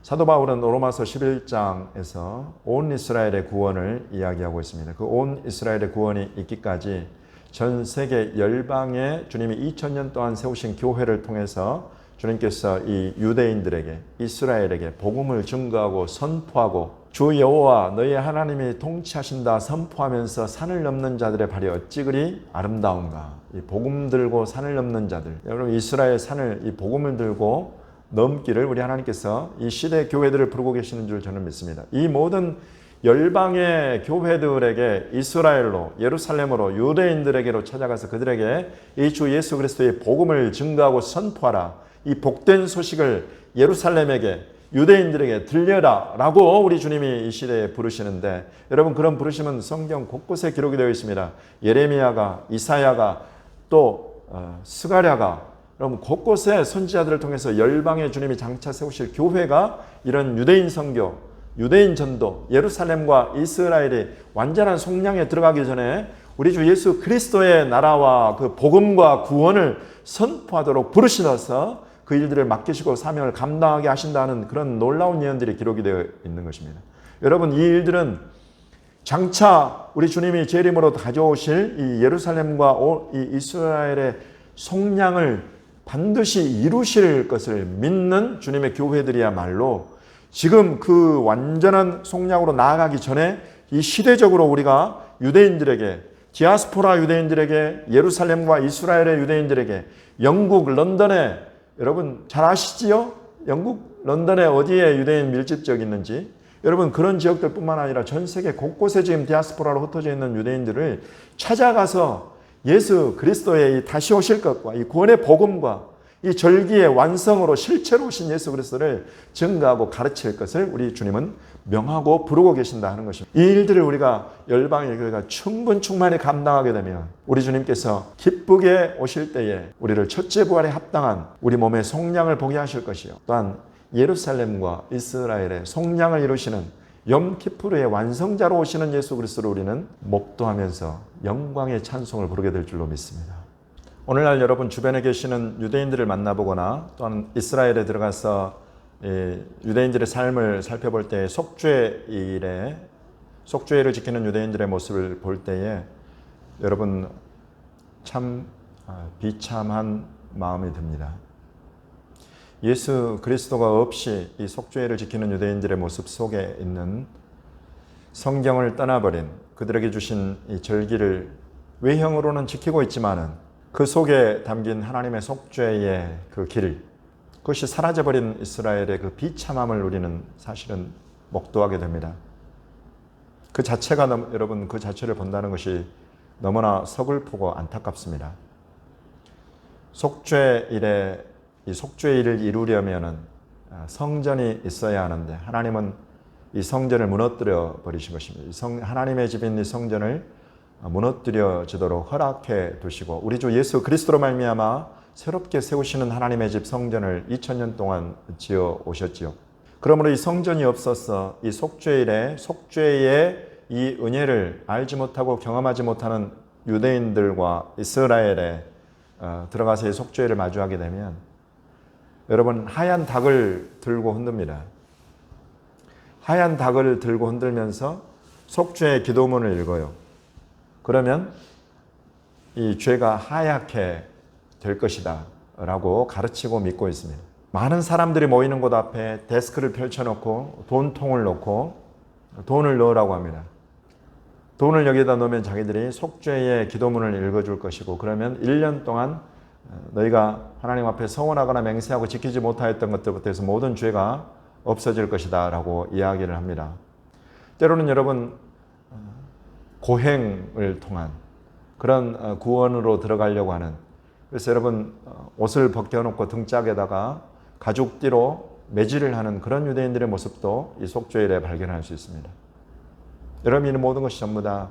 사도 바울은 로마서 11장에서 온 이스라엘의 구원을 이야기하고 있습니다. 그 온 이스라엘의 구원이 있기까지 전 세계 열방에 주님이 2000년 동안 세우신 교회를 통해서 주님께서 이 유대인들에게, 이스라엘에게 복음을 증거하고 선포하고 주 여호와 너희 하나님이 통치하신다 선포하면서 산을 넘는 자들의 발이 어찌 그리 아름다운가. 이 복음 들고 산을 넘는 자들, 여러분 이스라엘 산을 이 복음을 들고 넘기를 우리 하나님께서 이 시대 교회들을 부르고 계시는 줄 저는 믿습니다. 이 모든 열방의 교회들에게 이스라엘로, 예루살렘으로, 유대인들에게로 찾아가서 그들에게 이 주 예수 그리스도의 복음을 증거하고 선포하라. 이 복된 소식을 예루살렘에게, 유대인들에게 들려라 라고 우리 주님이 이 시대에 부르시는데, 여러분 그런 부르심은 성경 곳곳에 기록이 되어 있습니다. 예레미야가, 이사야가, 또 스가랴가, 여러분 곳곳에 선지자들을 통해서 열방의 주님이 장차 세우실 교회가 이런 유대인 선교, 유대인 전도, 예루살렘과 이스라엘이 완전한 속량에 들어가기 전에 우리 주 예수 그리스도의 나라와 그 복음과 구원을 선포하도록 부르시셔서 그 일들을 맡기시고 사명을 감당하게 하신다는 그런 놀라운 예언들이 기록이 되어 있는 것입니다. 여러분 이 일들은 장차 우리 주님이 재림으로 가져오실 이 예루살렘과 이 이스라엘의 속량을 반드시 이루실 것을 믿는 주님의 교회들이야말로 지금 그 완전한 속량으로 나아가기 전에 이 시대적으로 우리가 유대인들에게, 디아스포라 유대인들에게, 예루살렘과 이스라엘의 유대인들에게, 영국 런던에, 여러분 잘 아시지요? 영국 런던에 어디에 유대인 밀집지역이 있는지, 여러분 그런 지역들뿐만 아니라 전 세계 곳곳에 지금 디아스포라로 흩어져 있는 유대인들을 찾아가서 예수 그리스도의 이 다시 오실 것과 이 구원의 복음과 이 절기의 완성으로 실체로 오신 예수 그리스도를 증거하고 가르칠 것을 우리 주님은 명하고 부르고 계신다 하는 것입니다. 이 일들을 우리가 열방의 교회가 충분히 감당하게 되면 우리 주님께서 기쁘게 오실 때에 우리를 첫째 부활에 합당한 우리 몸의 속량을 보게 하실 것이요, 또한 예루살렘과 이스라엘의 속량을 이루시는 염키푸르의 완성자로 오시는 예수 그리스도를 우리는 목도하면서 영광의 찬송을 부르게 될 줄로 믿습니다. 오늘날 여러분 주변에 계시는 유대인들을 만나보거나 또는 이스라엘에 들어가서 유대인들의 삶을 살펴볼 때 속죄일을 지키는 유대인들의 모습을 볼 때에 여러분 참 비참한 마음이 듭니다. 예수 그리스도가 없이 이 속죄일을 지키는 유대인들의 모습 속에 있는 성경을 떠나버린 그들에게 주신 이 절기를 외형으로는 지키고 있지만은 그 속에 담긴 하나님의 속죄의 그 길, 그것이 사라져버린 이스라엘의 그 비참함을 우리는 사실은 목도하게 됩니다. 그 자체가 여러분 그 자체를 본다는 것이 너무나 서글프고 안타깝습니다. 이 속죄일을 이루려면은 성전이 있어야 하는데 하나님은 이 성전을 무너뜨려 버리신 것입니다. 하나님의 집인 이 성전을 무너뜨려지도록 허락해 두시고 우리 주 예수 그리스도로 말미암아 새롭게 세우시는 하나님의 집 성전을 2000년 동안 지어 오셨지요. 그러므로 이 성전이 없어서 이 속죄의 이 은혜를 알지 못하고 경험하지 못하는 유대인들과 이스라엘에 들어가서 이 속죄를 마주하게 되면 여러분 하얀 닭을 들고 흔듭니다. 하얀 닭을 들고 흔들면서 속죄의 기도문을 읽어요. 그러면 이 죄가 하얗게 될 것이다 라고 가르치고 믿고 있습니다. 많은 사람들이 모이는 곳 앞에 데스크를 펼쳐놓고 돈통을 놓고 돈을 넣으라고 합니다. 돈을 여기다 넣으면 자기들이 속죄의 기도문을 읽어줄 것이고 그러면 1년 동안 너희가 하나님 앞에 서원하거나 맹세하고 지키지 못하였던 것들부터 해서 모든 죄가 없어질 것이다 라고 이야기를 합니다. 때로는 여러분 고행을 통한 그런 구원으로 들어가려고 하는, 그래서 여러분 옷을 벗겨놓고 등짝에다가 가죽띠로 매질을 하는 그런 유대인들의 모습도 이 속죄일에 발견할 수 있습니다. 여러분 이 모든 것이 전부 다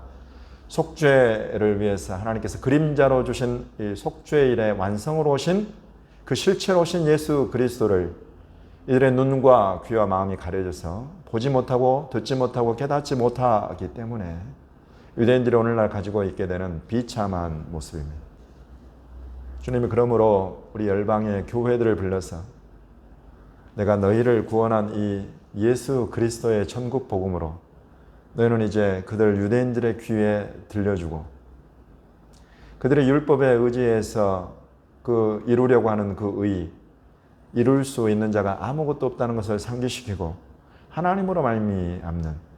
속죄를 위해서 하나님께서 그림자로 주신 이 속죄일의 완성으로 오신 그 실체로 오신 예수 그리스도를 이들의 눈과 귀와 마음이 가려져서 보지 못하고 듣지 못하고 깨닫지 못하기 때문에 유대인들이 오늘날 가지고 있게 되는 비참한 모습입니다. 주님이 그러므로 우리 열방의 교회들을 불러서 내가 너희를 구원한 이 예수 그리스도의 천국 복음으로 너희는 이제 그들 유대인들의 귀에 들려주고 그들의 율법에 의지해서 그 이루려고 하는 그 의, 이룰 수 있는 자가 아무것도 없다는 것을 상기시키고 하나님으로 말미암는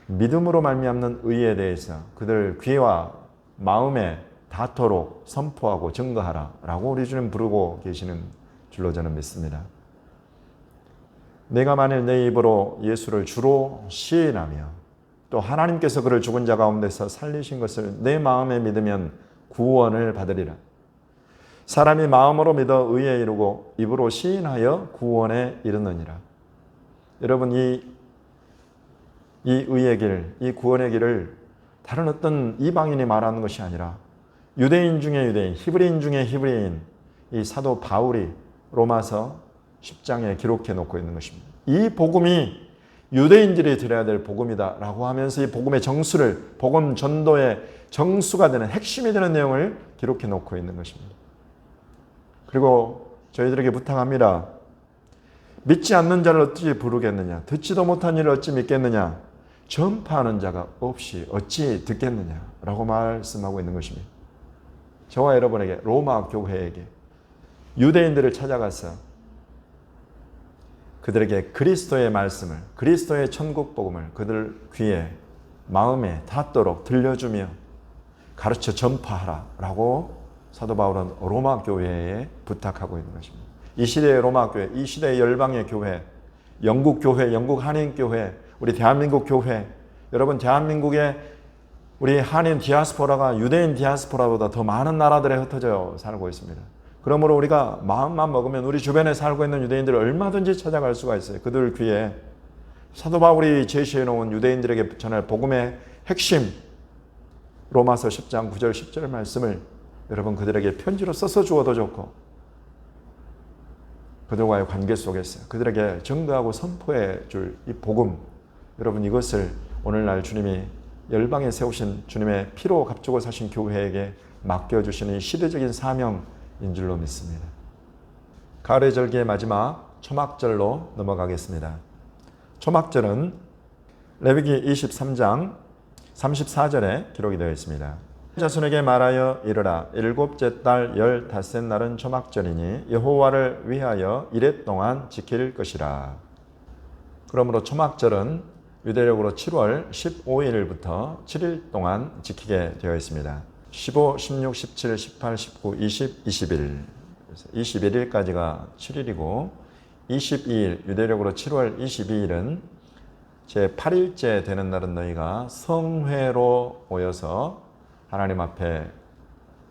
믿음으로 말미암는 의에 대해서 그들 귀와 마음에 닿도록 선포하고 증거하라 라고 우리 주님 부르고 계시는 줄로 저는 믿습니다. 내가 만일 내 입으로 예수를 주로 시인하며 또 하나님께서 그를 죽은 자 가운데서 살리신 것을 내 마음에 믿으면 구원을 받으리라. 사람이 마음으로 믿어 의에 이르고 입으로 시인하여 구원에 이르느니라. 여러분 이 의의 길, 이 구원의 길을 다른 어떤 이방인이 말하는 것이 아니라 유대인 중에 유대인, 히브리인 중에 히브리인 이 사도 바울이 로마서 10장에 기록해 놓고 있는 것입니다. 이 복음이 유대인들이 들어야 될 복음이다 라고 하면서 이 복음의 정수를, 복음 전도의 정수가 되는 핵심이 되는 내용을 기록해 놓고 있는 것입니다. 그리고 저희들에게 부탁합니다. 믿지 않는 자를 어찌 부르겠느냐? 듣지도 못한 일을 어찌 믿겠느냐? 전파하는 자가 없이 어찌 듣겠느냐? 라고 말씀하고 있는 것입니다. 저와 여러분에게, 로마 교회에게 유대인들을 찾아가서 그들에게 그리스도의 말씀을, 그리스도의 천국 복음을 그들 귀에, 마음에 닿도록 들려주며 가르쳐 전파하라 라고 사도 바울은 로마 교회에 부탁하고 있는 것입니다. 이 시대의 로마 교회, 이 시대의 열방의 교회, 영국 교회, 영국 한인 교회, 우리 대한민국 교회, 여러분 대한민국의 우리 한인 디아스포라가 유대인 디아스포라보다 더 많은 나라들에 흩어져 살고 있습니다. 그러므로 우리가 마음만 먹으면 우리 주변에 살고 있는 유대인들을 얼마든지 찾아갈 수가 있어요. 그들 귀에 사도 바울이 제시해 놓은 유대인들에게 전할 복음의 핵심 로마서 10장 9절 10절 말씀을 여러분 그들에게 편지로 써서 주어도 좋고 그들과의 관계 속에서 그들에게 증거하고 선포해 줄 이 복음, 여러분 이것을 오늘날 주님이 열방에 세우신 주님의 피로 값주고 사신 교회에게 맡겨주시는 시대적인 사명인 줄로 믿습니다. 가을의 절기의 마지막 초막절로 넘어가겠습니다. 초막절은 레위기 23장 34절에 기록이 되어 있습니다. 자손에게 말하여 이르라. 일곱째 달 15째 날은 초막절이니 여호와를 위하여 이레 동안 지킬 것이라. 그러므로 초막절은 유대력으로 7월 15일부터 7일 동안 지키게 되어 있습니다. 15, 16, 17, 18, 19, 20, 21. 21일까지가 7일이고 22일, 유대력으로 7월 22일은 제 8일째 되는 날은 너희가 성회로 모여서 하나님 앞에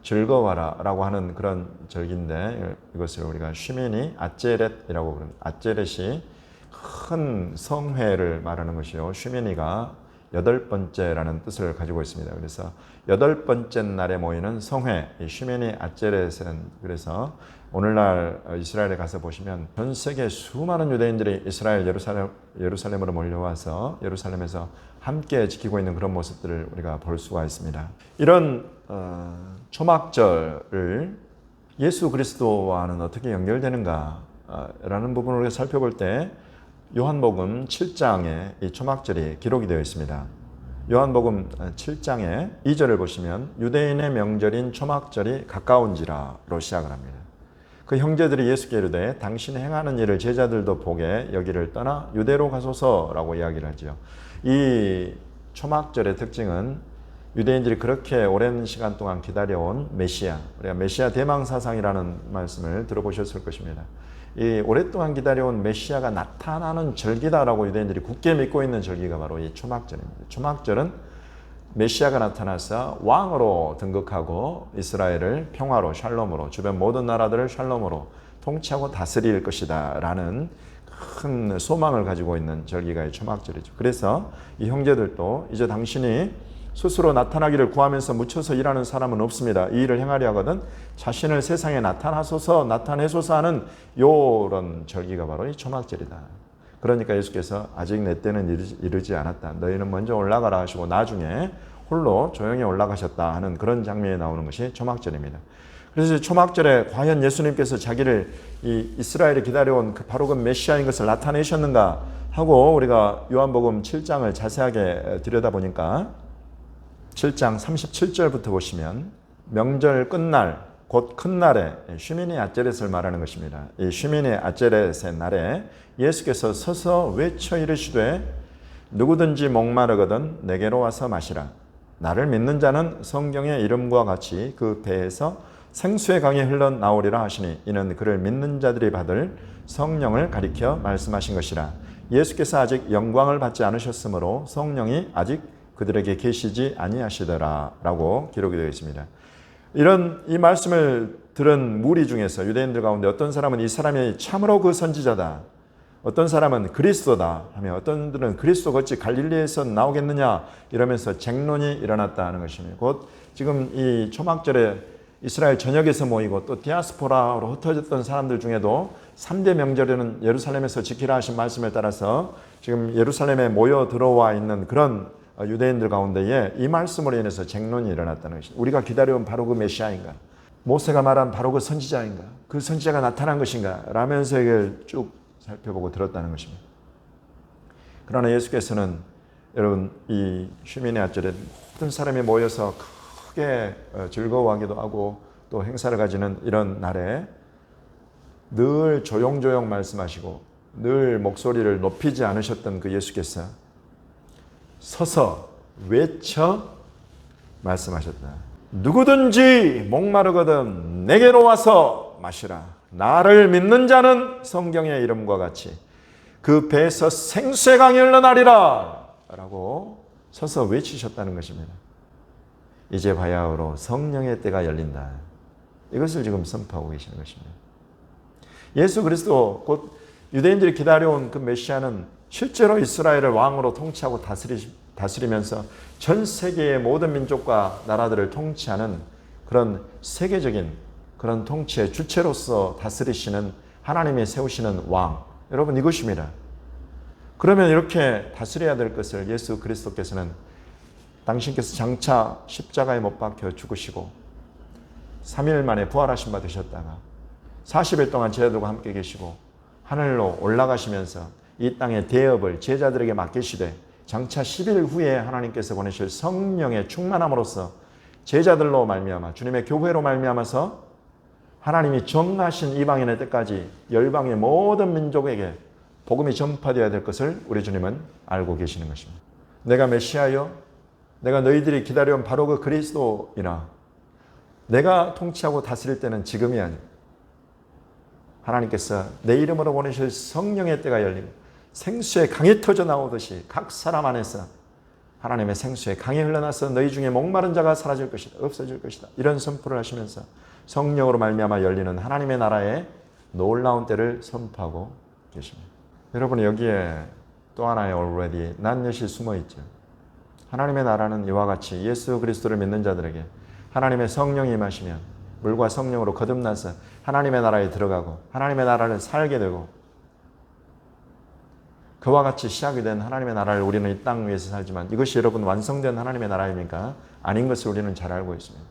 즐거워라 라고 하는 그런 절기인데 이것을 우리가 쉬메니 아제렛이라고 부르는 아제렛이 큰 성회를 말하는 것이요. 쉬메니가 8번째라는 뜻을 가지고 있습니다. 그래서 8번째 날에 모이는 성회, 쉬메니 아제렛은 그래서 오늘날 이스라엘에 가서 보시면 전 세계 수많은 유대인들이 이스라엘 예루살렘으로 몰려와서 예루살렘에서 함께 지키고 있는 그런 모습들을 우리가 볼 수가 있습니다. 이런 초막절을 예수 그리스도와는 어떻게 연결되는가라는 부분을 우리가 살펴볼 때 요한복음 7장에 이 초막절이 기록이 되어 있습니다. 요한복음 7장의 2절을 보시면 유대인의 명절인 초막절이 가까운지라로 시작을 합니다. 그 형제들이 예수께 이르되 당신이 행하는 일을 제자들도 보게 여기를 떠나 유대로 가소서라고 이야기를 하죠. 이 초막절의 특징은 유대인들이 그렇게 오랜 시간 동안 기다려온 메시아, 우리가 메시아 대망사상이라는 말씀을 들어보셨을 것입니다. 이 오랫동안 기다려온 메시아가 나타나는 절기다라고 유대인들이 굳게 믿고 있는 절기가 바로 이 초막절입니다. 초막절은 메시아가 나타나서 왕으로 등극하고 이스라엘을 평화로 샬롬으로 주변 모든 나라들을 샬롬으로 통치하고 다스릴 것이다 라는 큰 소망을 가지고 있는 절기가 이 초막절이죠. 그래서 이 형제들도 이제 당신이 스스로 나타나기를 구하면서 묻혀서 일하는 사람은 없습니다. 이 일을 행하려 하거든 자신을 세상에 나타내소서 하는 요런 절기가 바로 이 초막절이다. 그러니까 예수께서 아직 내 때는 이르지 않았다. 너희는 먼저 올라가라 하시고 나중에 홀로 조용히 올라가셨다 하는 그런 장면이 나오는 것이 초막절입니다. 그래서 초막절에 과연 예수님께서 자기를 이 이스라엘이 기다려온 바로 그 메시아인 것을 나타내셨는가 하고 우리가 요한복음 7장을 자세하게 들여다보니까 7장 37절부터 보시면 명절 끝날 곧 큰 날에 쉬미니 아제렛을 말하는 것입니다. 이 쉬미니 아제렛의 날에 예수께서 서서 외쳐 이르시되 누구든지 목마르거든 내게로 와서 마시라. 나를 믿는 자는 성경의 이름과 같이 그 배에서 생수의 강이 흘러나오리라 하시니 이는 그를 믿는 자들이 받을 성령을 가리켜 말씀하신 것이라. 예수께서 아직 영광을 받지 않으셨으므로 성령이 아직 그들에게 계시지 아니하시더라 라고 기록이 되어 있습니다. 이 말씀을 들은 무리 중에서 유대인들 가운데 어떤 사람은 이 사람이 참으로 그 선지자다, 어떤 사람은 그리스도다 하며 어떤 분들은 그리스도가 어찌 갈릴리에서 나오겠느냐 이러면서 쟁론이 일어났다 하는 것입니다. 곧 지금 이 초막절에 이스라엘 전역에서 모이고 또 디아스포라로 흩어졌던 사람들 중에도 3대 명절에는 예루살렘에서 지키라 하신 말씀에 따라서 지금 예루살렘에 모여 들어와 있는 그런 유대인들 가운데에 이 말씀으로 인해서 쟁론이 일어났다는 것입니다. 우리가 기다려온 바로 그 메시아인가? 모세가 말한 바로 그 선지자인가? 그 선지자가 나타난 것인가? 라면서 이걸 쭉 살펴보고 들었다는 것입니다. 그러나 예수께서는 여러분 이 쉬미니 아절에 모든 사람이 모여서 크게 즐거워하기도 하고 또 행사를 가지는 이런 날에 늘 조용조용 말씀하시고 늘 목소리를 높이지 않으셨던 그 예수께서 서서 외쳐 말씀하셨다. 누구든지 목마르거든 내게로 와서 마시라. 나를 믿는 자는 성경의 이름과 같이 그 배에서 생수의 강이 흘러나리라 라고 서서 외치셨다는 것입니다. 이제 바야흐로 성령의 때가 열린다. 이것을 지금 선포하고 계시는 것입니다. 예수 그리스도 곧 유대인들이 기다려온 그 메시아는 실제로 이스라엘을 왕으로 통치하고 다스리면서 전 세계의 모든 민족과 나라들을 통치하는 그런 세계적인 그런 통치의 주체로서 다스리시는 하나님이 세우시는 왕. 여러분 이것입니다. 그러면 이렇게 다스려야 될 것을 예수 그리스도께서는 당신께서 장차 십자가에 못 박혀 죽으시고 3일 만에 부활하신 바 되셨다가 40일 동안 제자들과 함께 계시고 하늘로 올라가시면서 이 땅의 대업을 제자들에게 맡기시되 장차 10일 후에 하나님께서 보내실 성령의 충만함으로써 제자들로 말미암아 주님의 교회로 말미암아서 하나님이 정하신 이방인의 때까지 열방의 모든 민족에게 복음이 전파되어야 될 것을 우리 주님은 알고 계시는 것입니다. 내가 메시아여, 내가 너희들이 기다려온 바로 그 그리스도이나 내가 통치하고 다스릴 때는 지금이 아니고 하나님께서 내 이름으로 보내실 성령의 때가 열리고 생수의 강이 터져 나오듯이 각 사람 안에서 하나님의 생수의 강이 흘러나서 너희 중에 목마른 자가 사라질 것이다. 없어질 것이다. 이런 선포를 하시면서 성령으로 말미암아 열리는 하나님의 나라의 놀라운 때를 선포하고 계십니다. 여러분 여기에 또 하나의 already 낫엿이 숨어 있죠. 하나님의 나라는 이와 같이 예수 그리스도를 믿는 자들에게 하나님의 성령이 임하시면 물과 성령으로 거듭나서 하나님의 나라에 들어가고 하나님의 나라를 살게 되고 그와 같이 시작이 된 하나님의 나라를 우리는 이 땅 위에서 살지만 이것이 여러분 완성된 하나님의 나라입니까? 아닌 것을 우리는 잘 알고 있습니다.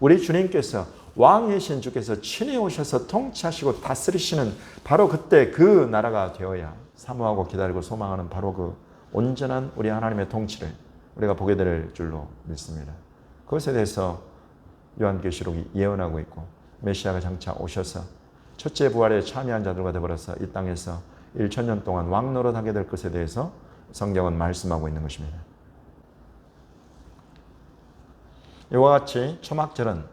우리 주님께서 왕이신 주께서 친히 오셔서 통치하시고 다스리시는 바로 그때 그 나라가 되어야 사모하고 기다리고 소망하는 바로 그 온전한 우리 하나님의 통치를 우리가 보게 될 줄로 믿습니다. 그것에 대해서 요한계시록이 예언하고 있고 메시아가 장차 오셔서 첫째 부활에 참여한 자들과 더불어서 이 땅에서 1000년 동안 왕 노릇하게 될 것에 대해서 성경은 말씀하고 있는 것입니다. 이와 같이 초막절은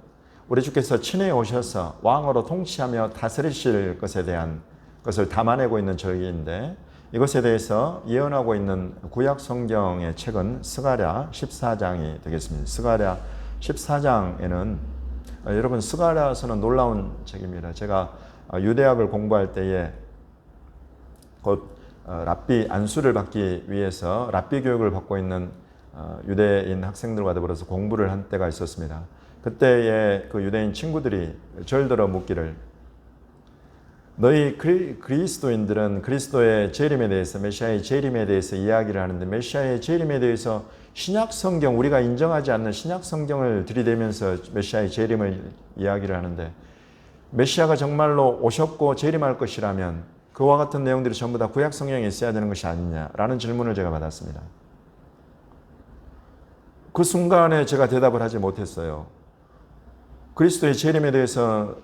우리 주께서 친히 오셔서 왕으로 통치하며 다스리실 것에 대한 것을 담아내고 있는 절기인데 이것에 대해서 예언하고 있는 구약 성경의 책은 스가랴 14장이 되겠습니다. 스가랴 14장에는 여러분 스가랴서는 놀라운 책입니다. 제가 유대학을 공부할 때에 곧 랍비 안수를 받기 위해서 랍비 교육을 받고 있는 유대인 학생들과 더불어서 공부를 한 때가 있었습니다. 그때의 그 유대인 친구들이 절들어 묻기를 너희 그리스도인들은 그리스도의 재림에 대해서 메시아의 재림에 대해서 이야기를 하는데 메시아의 재림에 대해서 신약 성경 우리가 인정하지 않는 신약 성경을 들이대면서 메시아의 재림을 이야기를 하는데 메시아가 정말로 오셨고 재림할 것이라면 그와 같은 내용들이 전부 다 구약 성경에 있어야 되는 것이 아니냐라는 질문을 제가 받았습니다. 그 순간에 제가 대답을 하지 못했어요. 그리스도의 재림에 대해서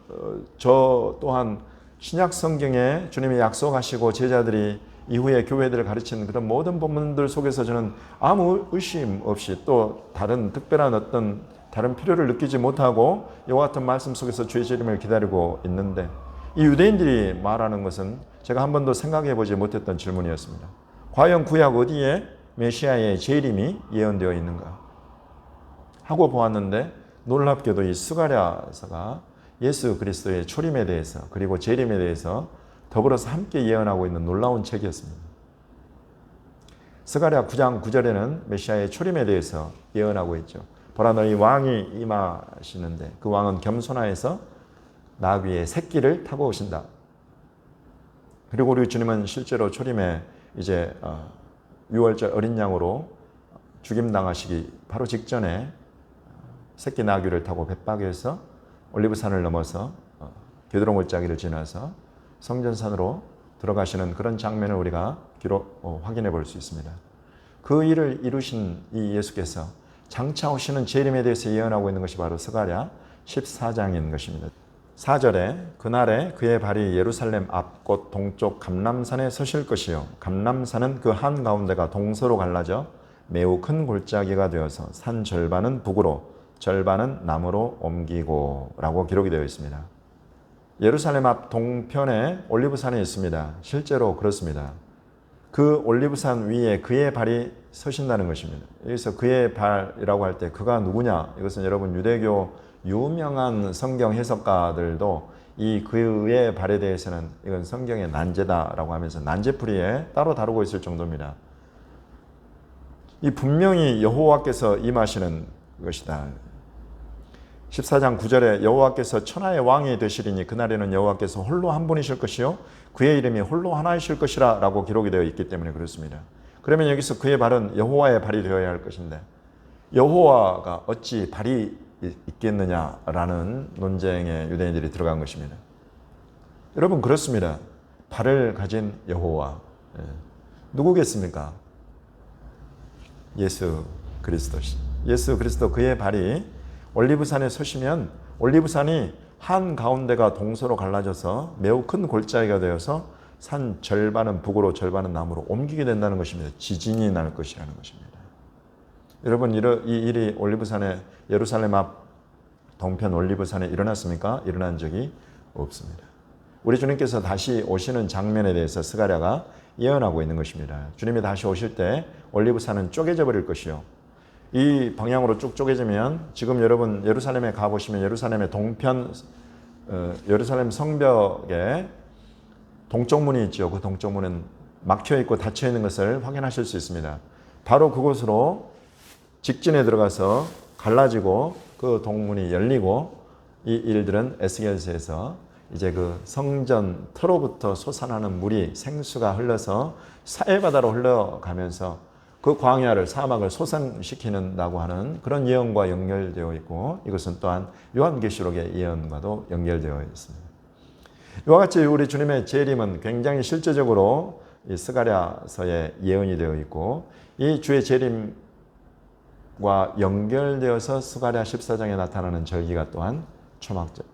저 또한 신약 성경에 주님이 약속하시고 제자들이 이후에 교회들을 가르치는 그런 모든 본문들 속에서 저는 아무 의심 없이 또 다른 특별한 어떤 다른 필요를 느끼지 못하고 이와 같은 말씀 속에서 주의 재림을 기다리고 있는데 이 유대인들이 말하는 것은 제가 한 번도 생각해 보지 못했던 질문이었습니다. 과연 구약 어디에 메시아의 재림이 예언되어 있는가 하고 보았는데 놀랍게도 이 스가랴서가 예수 그리스도의 초림에 대해서 그리고 재림에 대해서 더불어서 함께 예언하고 있는 놀라운 책이었습니다. 스가랴 9장 9절에는 메시아의 초림에 대해서 예언하고 있죠. 보라 너희 왕이 임하시는데 그 왕은 겸손하여서 나귀의 새끼를 타고 오신다. 그리고 우리 주님은 실제로 초림에 이제 6월절 어린 양으로 죽임당하시기 바로 직전에 새끼 나귀를 타고 벳박에서 올리브산을 넘어서 게드론 골짜기를 지나서 성전산으로 들어가시는 그런 장면을 우리가 확인해 볼 수 있습니다. 그 일을 이루신 이 예수께서 장차 오시는 재림에 대해서 예언하고 있는 것이 바로 스가랴 14장인 것입니다. 4절에 그날에 그의 발이 예루살렘 앞곳 동쪽 감람산에 서실 것이요 감람산은 그 한가운데가 동서로 갈라져 매우 큰 골짜기가 되어서 산 절반은 북으로 절반은 남으로 옮기고 라고 기록이 되어 있습니다. 예루살렘 앞 동편에 올리브산이 있습니다. 실제로 그렇습니다. 그 올리브산 위에 그의 발이 서신다는 것입니다. 여기서 그의 발이라고 할 때 그가 누구냐? 이것은 여러분 유대교 유명한 성경 해석가들도 이 그의 발에 대해서는 이건 성경의 난제다라고 하면서 난제풀이에 따로 다루고 있을 정도입니다. 이 분명히 여호와께서 임하시는 것이다. 14장 9절에 여호와께서 천하의 왕이 되시리니 그날에는 여호와께서 홀로 한 분이실 것이요 그의 이름이 홀로 하나이실 것이라 라고 기록이 되어 있기 때문에 그렇습니다. 그러면 여기서 그의 발은 여호와의 발이 되어야 할 것인데 여호와가 어찌 발이 있겠느냐라는 논쟁에 유대인들이 들어간 것입니다. 여러분 그렇습니다. 발을 가진 여호와 누구겠습니까? 예수 그리스도. 예수 그리스도 그의 발이 올리브산에 서시면 올리브산이 한 가운데가 동서로 갈라져서 매우 큰 골짜기가 되어서 산 절반은 북으로 절반은 남으로 옮기게 된다는 것입니다. 지진이 날 것이라는 것입니다. 여러분 이 일이 올리브산에 예루살렘 앞 동편 올리브산에 일어났습니까? 일어난 적이 없습니다. 우리 주님께서 다시 오시는 장면에 대해서 스가랴가 예언하고 있는 것입니다. 주님이 다시 오실 때 올리브산은 쪼개져 버릴 것이요. 이 방향으로 쭉 쪼개지면 지금 여러분 예루살렘에 가보시면 예루살렘의 동편 예루살렘 성벽에 동쪽 문이 있죠. 그 동쪽 문은 막혀 있고 닫혀 있는 것을 확인하실 수 있습니다. 바로 그곳으로 직진에 들어가서 갈라지고 그 동문이 열리고 이 일들은 에스겔서에서 이제 그 성전 터로부터 솟아나는 물이 생수가 흘러서 사해바다로 흘러가면서 그 광야를 사막을 솟아시키는다고 하는 그런 예언과 연결되어 있고 이것은 또한 요한계시록의 예언과도 연결되어 있습니다. 이와 같이 우리 주님의 재림은 굉장히 실제적으로 이 스가랴서에 예언이 되어 있고 이 주의 재림과 연결되어서 스가랴 14장에 나타나는 절기가 또한 초막절.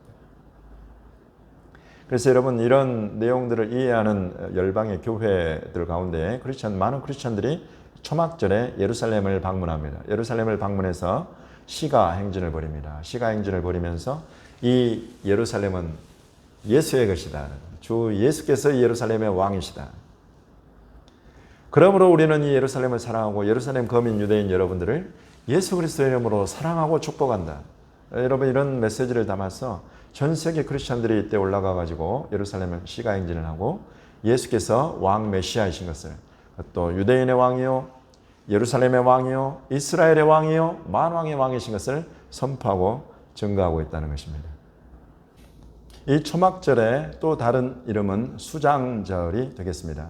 그래서 여러분 이런 내용들을 이해하는 열방의 교회들 가운데 많은 크리스천들이 초막절에 예루살렘을 방문합니다. 예루살렘을 방문해서 시가 행진을 벌입니다. 시가 행진을 벌이면서 이 예루살렘은 예수의 것이다. 주 예수께서 예루살렘의 왕이시다. 그러므로 우리는 이 예루살렘을 사랑하고 예루살렘 거민 유대인 여러분들을 예수 그리스도의 이름으로 사랑하고 축복한다. 여러분 이런 메시지를 담아서 전 세계 크리스천들이 이때 올라가 가지고 예루살렘을 시가 행진을 하고 예수께서 왕 메시아이신 것을 또 유대인의 왕이요 예루살렘의 왕이요 이스라엘의 왕이요 만왕의 왕이신 것을 선포하고 증거하고 있다는 것입니다. 이 초막절의 또 다른 이름은 수장절이 되겠습니다.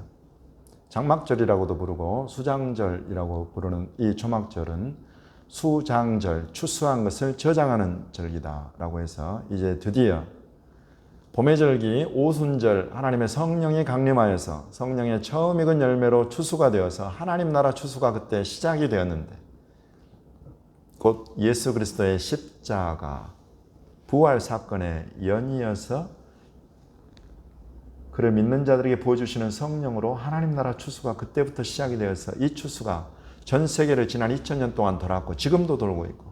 장막절이라고도 부르고 수장절이라고 부르는 이 초막절은 수장절, 추수한 것을 저장하는 절기다라고 해서 이제 드디어 봄의 절기 오순절 하나님의 성령이 강림하여서 성령의 처음 익은 열매로 추수가 되어서 하나님 나라 추수가 그때 시작이 되었는데 곧 예수 그리스도의 십자가 부활 사건에 연이어서 그를 믿는 자들에게 부어주시는 성령으로 하나님 나라 추수가 그때부터 시작이 되어서 이 추수가 전 세계를 지난 2000년 동안 돌았고 지금도 돌고 있고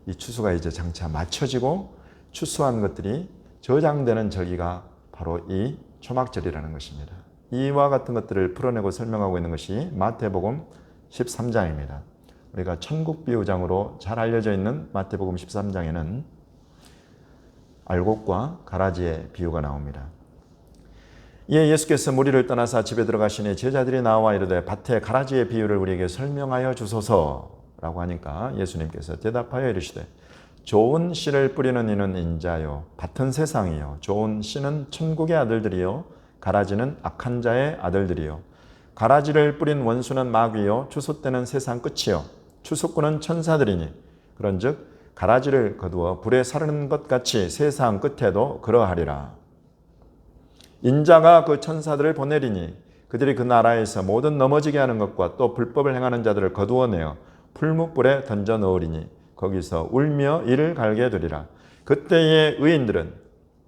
이 추수가 이제 장차 맞춰지고 추수한 것들이 저장되는 절기가 바로 이 초막절이라는 것입니다. 이와 같은 것들을 풀어내고 설명하고 있는 것이 마태복음 13장입니다. 우리가 천국 비유장으로 잘 알려져 있는 마태복음 13장에는 알곡과 가라지의 비유가 나옵니다. 이에 예수께서 무리를 떠나사 집에 들어가시니 제자들이 나와 이르되 밭에 가라지의 비유를 우리에게 설명하여 주소서라고 하니까 예수님께서 대답하여 이르시되 좋은 씨를 뿌리는 이는 인자요 밭은 세상이요 좋은 씨는 천국의 아들들이요 가라지는 악한 자의 아들들이요 가라지를 뿌린 원수는 마귀요 추수 때는 세상 끝이요 추수꾼은 천사들이니 그런즉 가라지를 거두어 불에 사르는 것 같이 세상 끝에도 그러하리라. 인자가 그 천사들을 보내리니 그들이 그 나라에서 모든 넘어지게 하는 것과 또 불법을 행하는 자들을 거두어내어 풀무불에 던져 넣으리니 거기서 울며 이를 갈게 되리라. 그때의 의인들은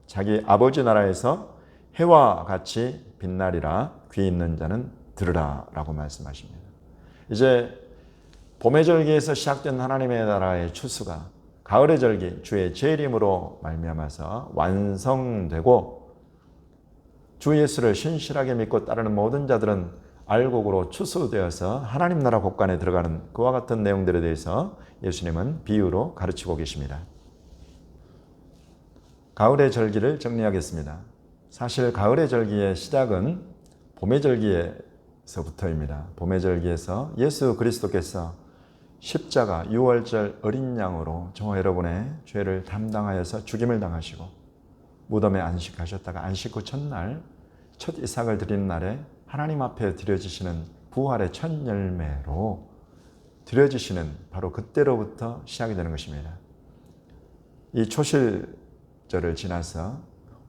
자기 아버지 나라에서 해와 같이 빛나리라. 귀 있는 자는 들으라 라고 말씀하십니다. 이제 봄의 절기에서 시작된 하나님의 나라의 추수가 가을의 절기 주의 재림으로 말미암아서 완성되고 주 예수를 신실하게 믿고 따르는 모든 자들은 알곡으로 추수되어서 하나님 나라 곳간에 들어가는 그와 같은 내용들에 대해서 예수님은 비유로 가르치고 계십니다. 가을의 절기를 정리하겠습니다. 사실 가을의 절기의 시작은 봄의 절기에서부터입니다. 봄의 절기에서 예수 그리스도께서 십자가 6월절 어린 양으로 저와 여러분의 죄를 담당하여서 죽임을 당하시고 무덤에 안식하셨다가 안식 후 첫날 첫 이삭을 드리는 날에 하나님 앞에 드려지시는 부활의 첫 열매로 드려지시는 바로 그때로부터 시작이 되는 것입니다. 이 초실절을 지나서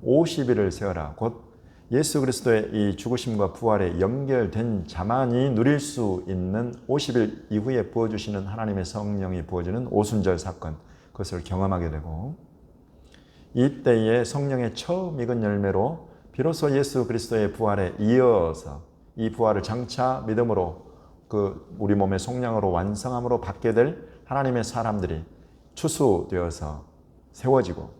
50일을 세워라. 곧 예수 그리스도의 이 죽으심과 부활에 연결된 자만이 누릴 수 있는 50일 이후에 부어주시는 하나님의 성령이 부어지는 오순절 사건, 그것을 경험하게 되고 이때에 성령의 처음 익은 열매로 비로소 예수 그리스도의 부활에 이어서 이 부활을 장차 믿음으로 우리 몸의 속량으로 완성함으로 받게 될 하나님의 사람들이 추수되어서 세워지고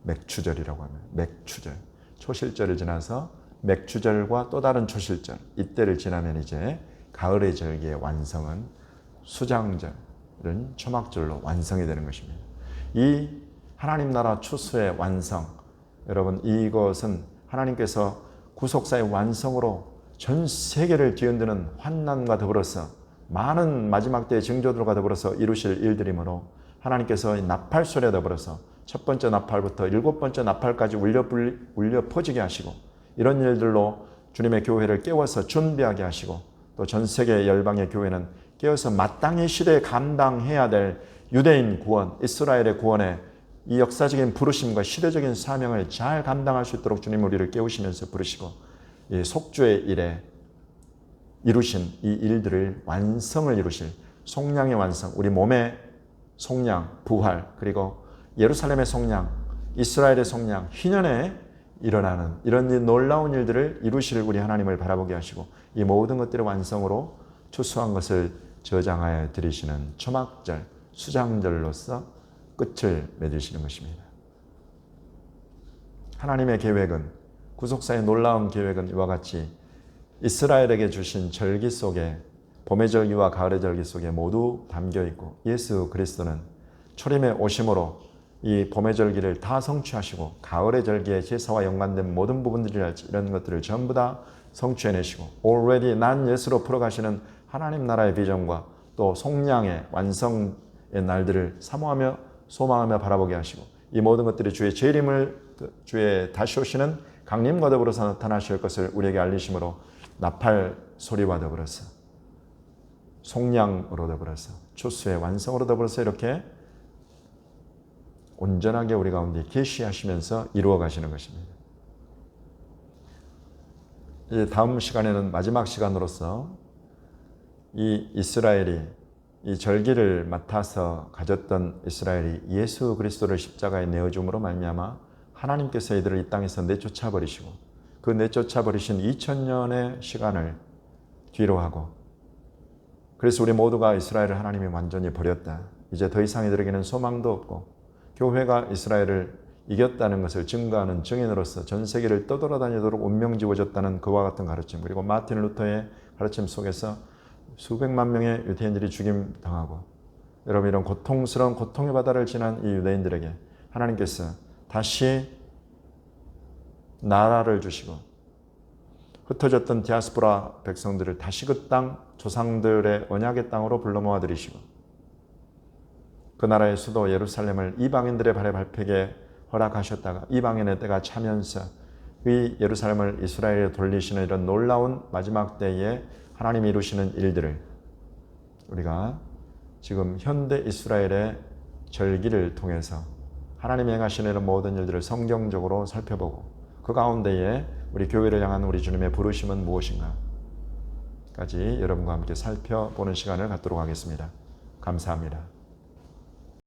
맥추절이라고 합니다. 맥추절. 초실절을 지나서 맥추절과 또 다른 초실절, 이때를 지나면 이제 가을의 절기의 완성은 수장절은 초막절로 완성이 되는 것입니다. 이 하나님 나라 추수의 완성, 여러분 이것은 하나님께서 구속사의 완성으로 전 세계를 뒤흔드는 환난과 더불어서 많은 마지막 때의 징조들과 더불어서 이루실 일들이므로 하나님께서 나팔소리에 더불어서 첫 번째 나팔부터 일곱 번째 나팔까지 울려 퍼지게 하시고 이런 일들로 주님의 교회를 깨워서 준비하게 하시고 또 전 세계 열방의 교회는 깨어서 마땅히 시대에 감당해야 될 유대인 구원, 이스라엘의 구원의 이 역사적인 부르심과 시대적인 사명을 잘 감당할 수 있도록 주님 우리를 깨우시면서 부르시고 이 속죄의 일에 이루신 이 일들을 완성을 이루실 속량의 완성, 우리 몸의 속량, 부활, 그리고 예루살렘의 속량, 이스라엘의 속량, 희년에 일어나는 이런 놀라운 일들을 이루실 우리 하나님을 바라보게 하시고 이 모든 것들의 완성으로 추수한 것을 저장하여 드리시는 초막절, 수장절로서 끝을 맺으시는 것입니다. 하나님의 계획은, 구속사의 놀라운 계획은 이와 같이 이스라엘에게 주신 절기 속에 봄의 절기와 가을의 절기 속에 모두 담겨 있고 예수 그리스도는 초림의 오심으로 이 봄의 절기를 다 성취하시고 가을의 절기의 제사와 연관된 모든 부분들이랄지 이런 것들을 전부 다 성취해내시고 already 난 예수로 풀어가시는 하나님 나라의 비전과 또 속량의 완성의 날들을 사모하며 소망하며 바라보게 하시고 이 모든 것들이 주의 재림을 주의 다시 오시는 강림과 더불어서 나타나실 것을 우리에게 알리심으로 나팔 소리와 더불어서 속량으로 더불어서 추수의 완성으로 더불어서 이렇게 온전하게 우리 가운데 계시하시면서 이루어 가시는 것입니다. 이 다음 시간에는 마지막 시간으로서 이 이스라엘이 이 절기를 맡아서 가졌던 이스라엘이 예수 그리스도를 십자가에 내어줌으로 말미암아 하나님께서 이들을 이 땅에서 내쫓아 버리시고 그 내쫓아 버리신 2000년의 시간을 뒤로 하고 그래서 우리 모두가 이스라엘을 하나님이 완전히 버렸다. 이제 더 이상 이들에게는 소망도 없고 교회가 이스라엘을 이겼다는 것을 증거하는 증인으로서 전 세계를 떠돌아다니도록 운명지워졌다는 그와 같은 가르침, 그리고 마틴 루터의 가르침 속에서 수백만 명의 유대인들이 죽임당하고 여러분 이런 고통스러운 고통의 바다를 지난 이 유대인들에게 하나님께서 다시 나라를 주시고 흩어졌던 디아스포라 백성들을 다시 그 땅 조상들의 언약의 땅으로 불러 모아 들이시고 그 나라의 수도 예루살렘을 이방인들의 발에 밟히게 허락하셨다가 이방인의 때가 차면서 이 예루살렘을 이스라엘에 돌리시는 이런 놀라운 마지막 때에 하나님이 이루시는 일들을 우리가 지금 현대 이스라엘의 절기를 통해서 하나님이 행하시는 이런 모든 일들을 성경적으로 살펴보고 그 가운데에 우리 교회를 향한 우리 주님의 부르심은 무엇인가 까지 여러분과 함께 살펴보는 시간을 갖도록 하겠습니다. 감사합니다.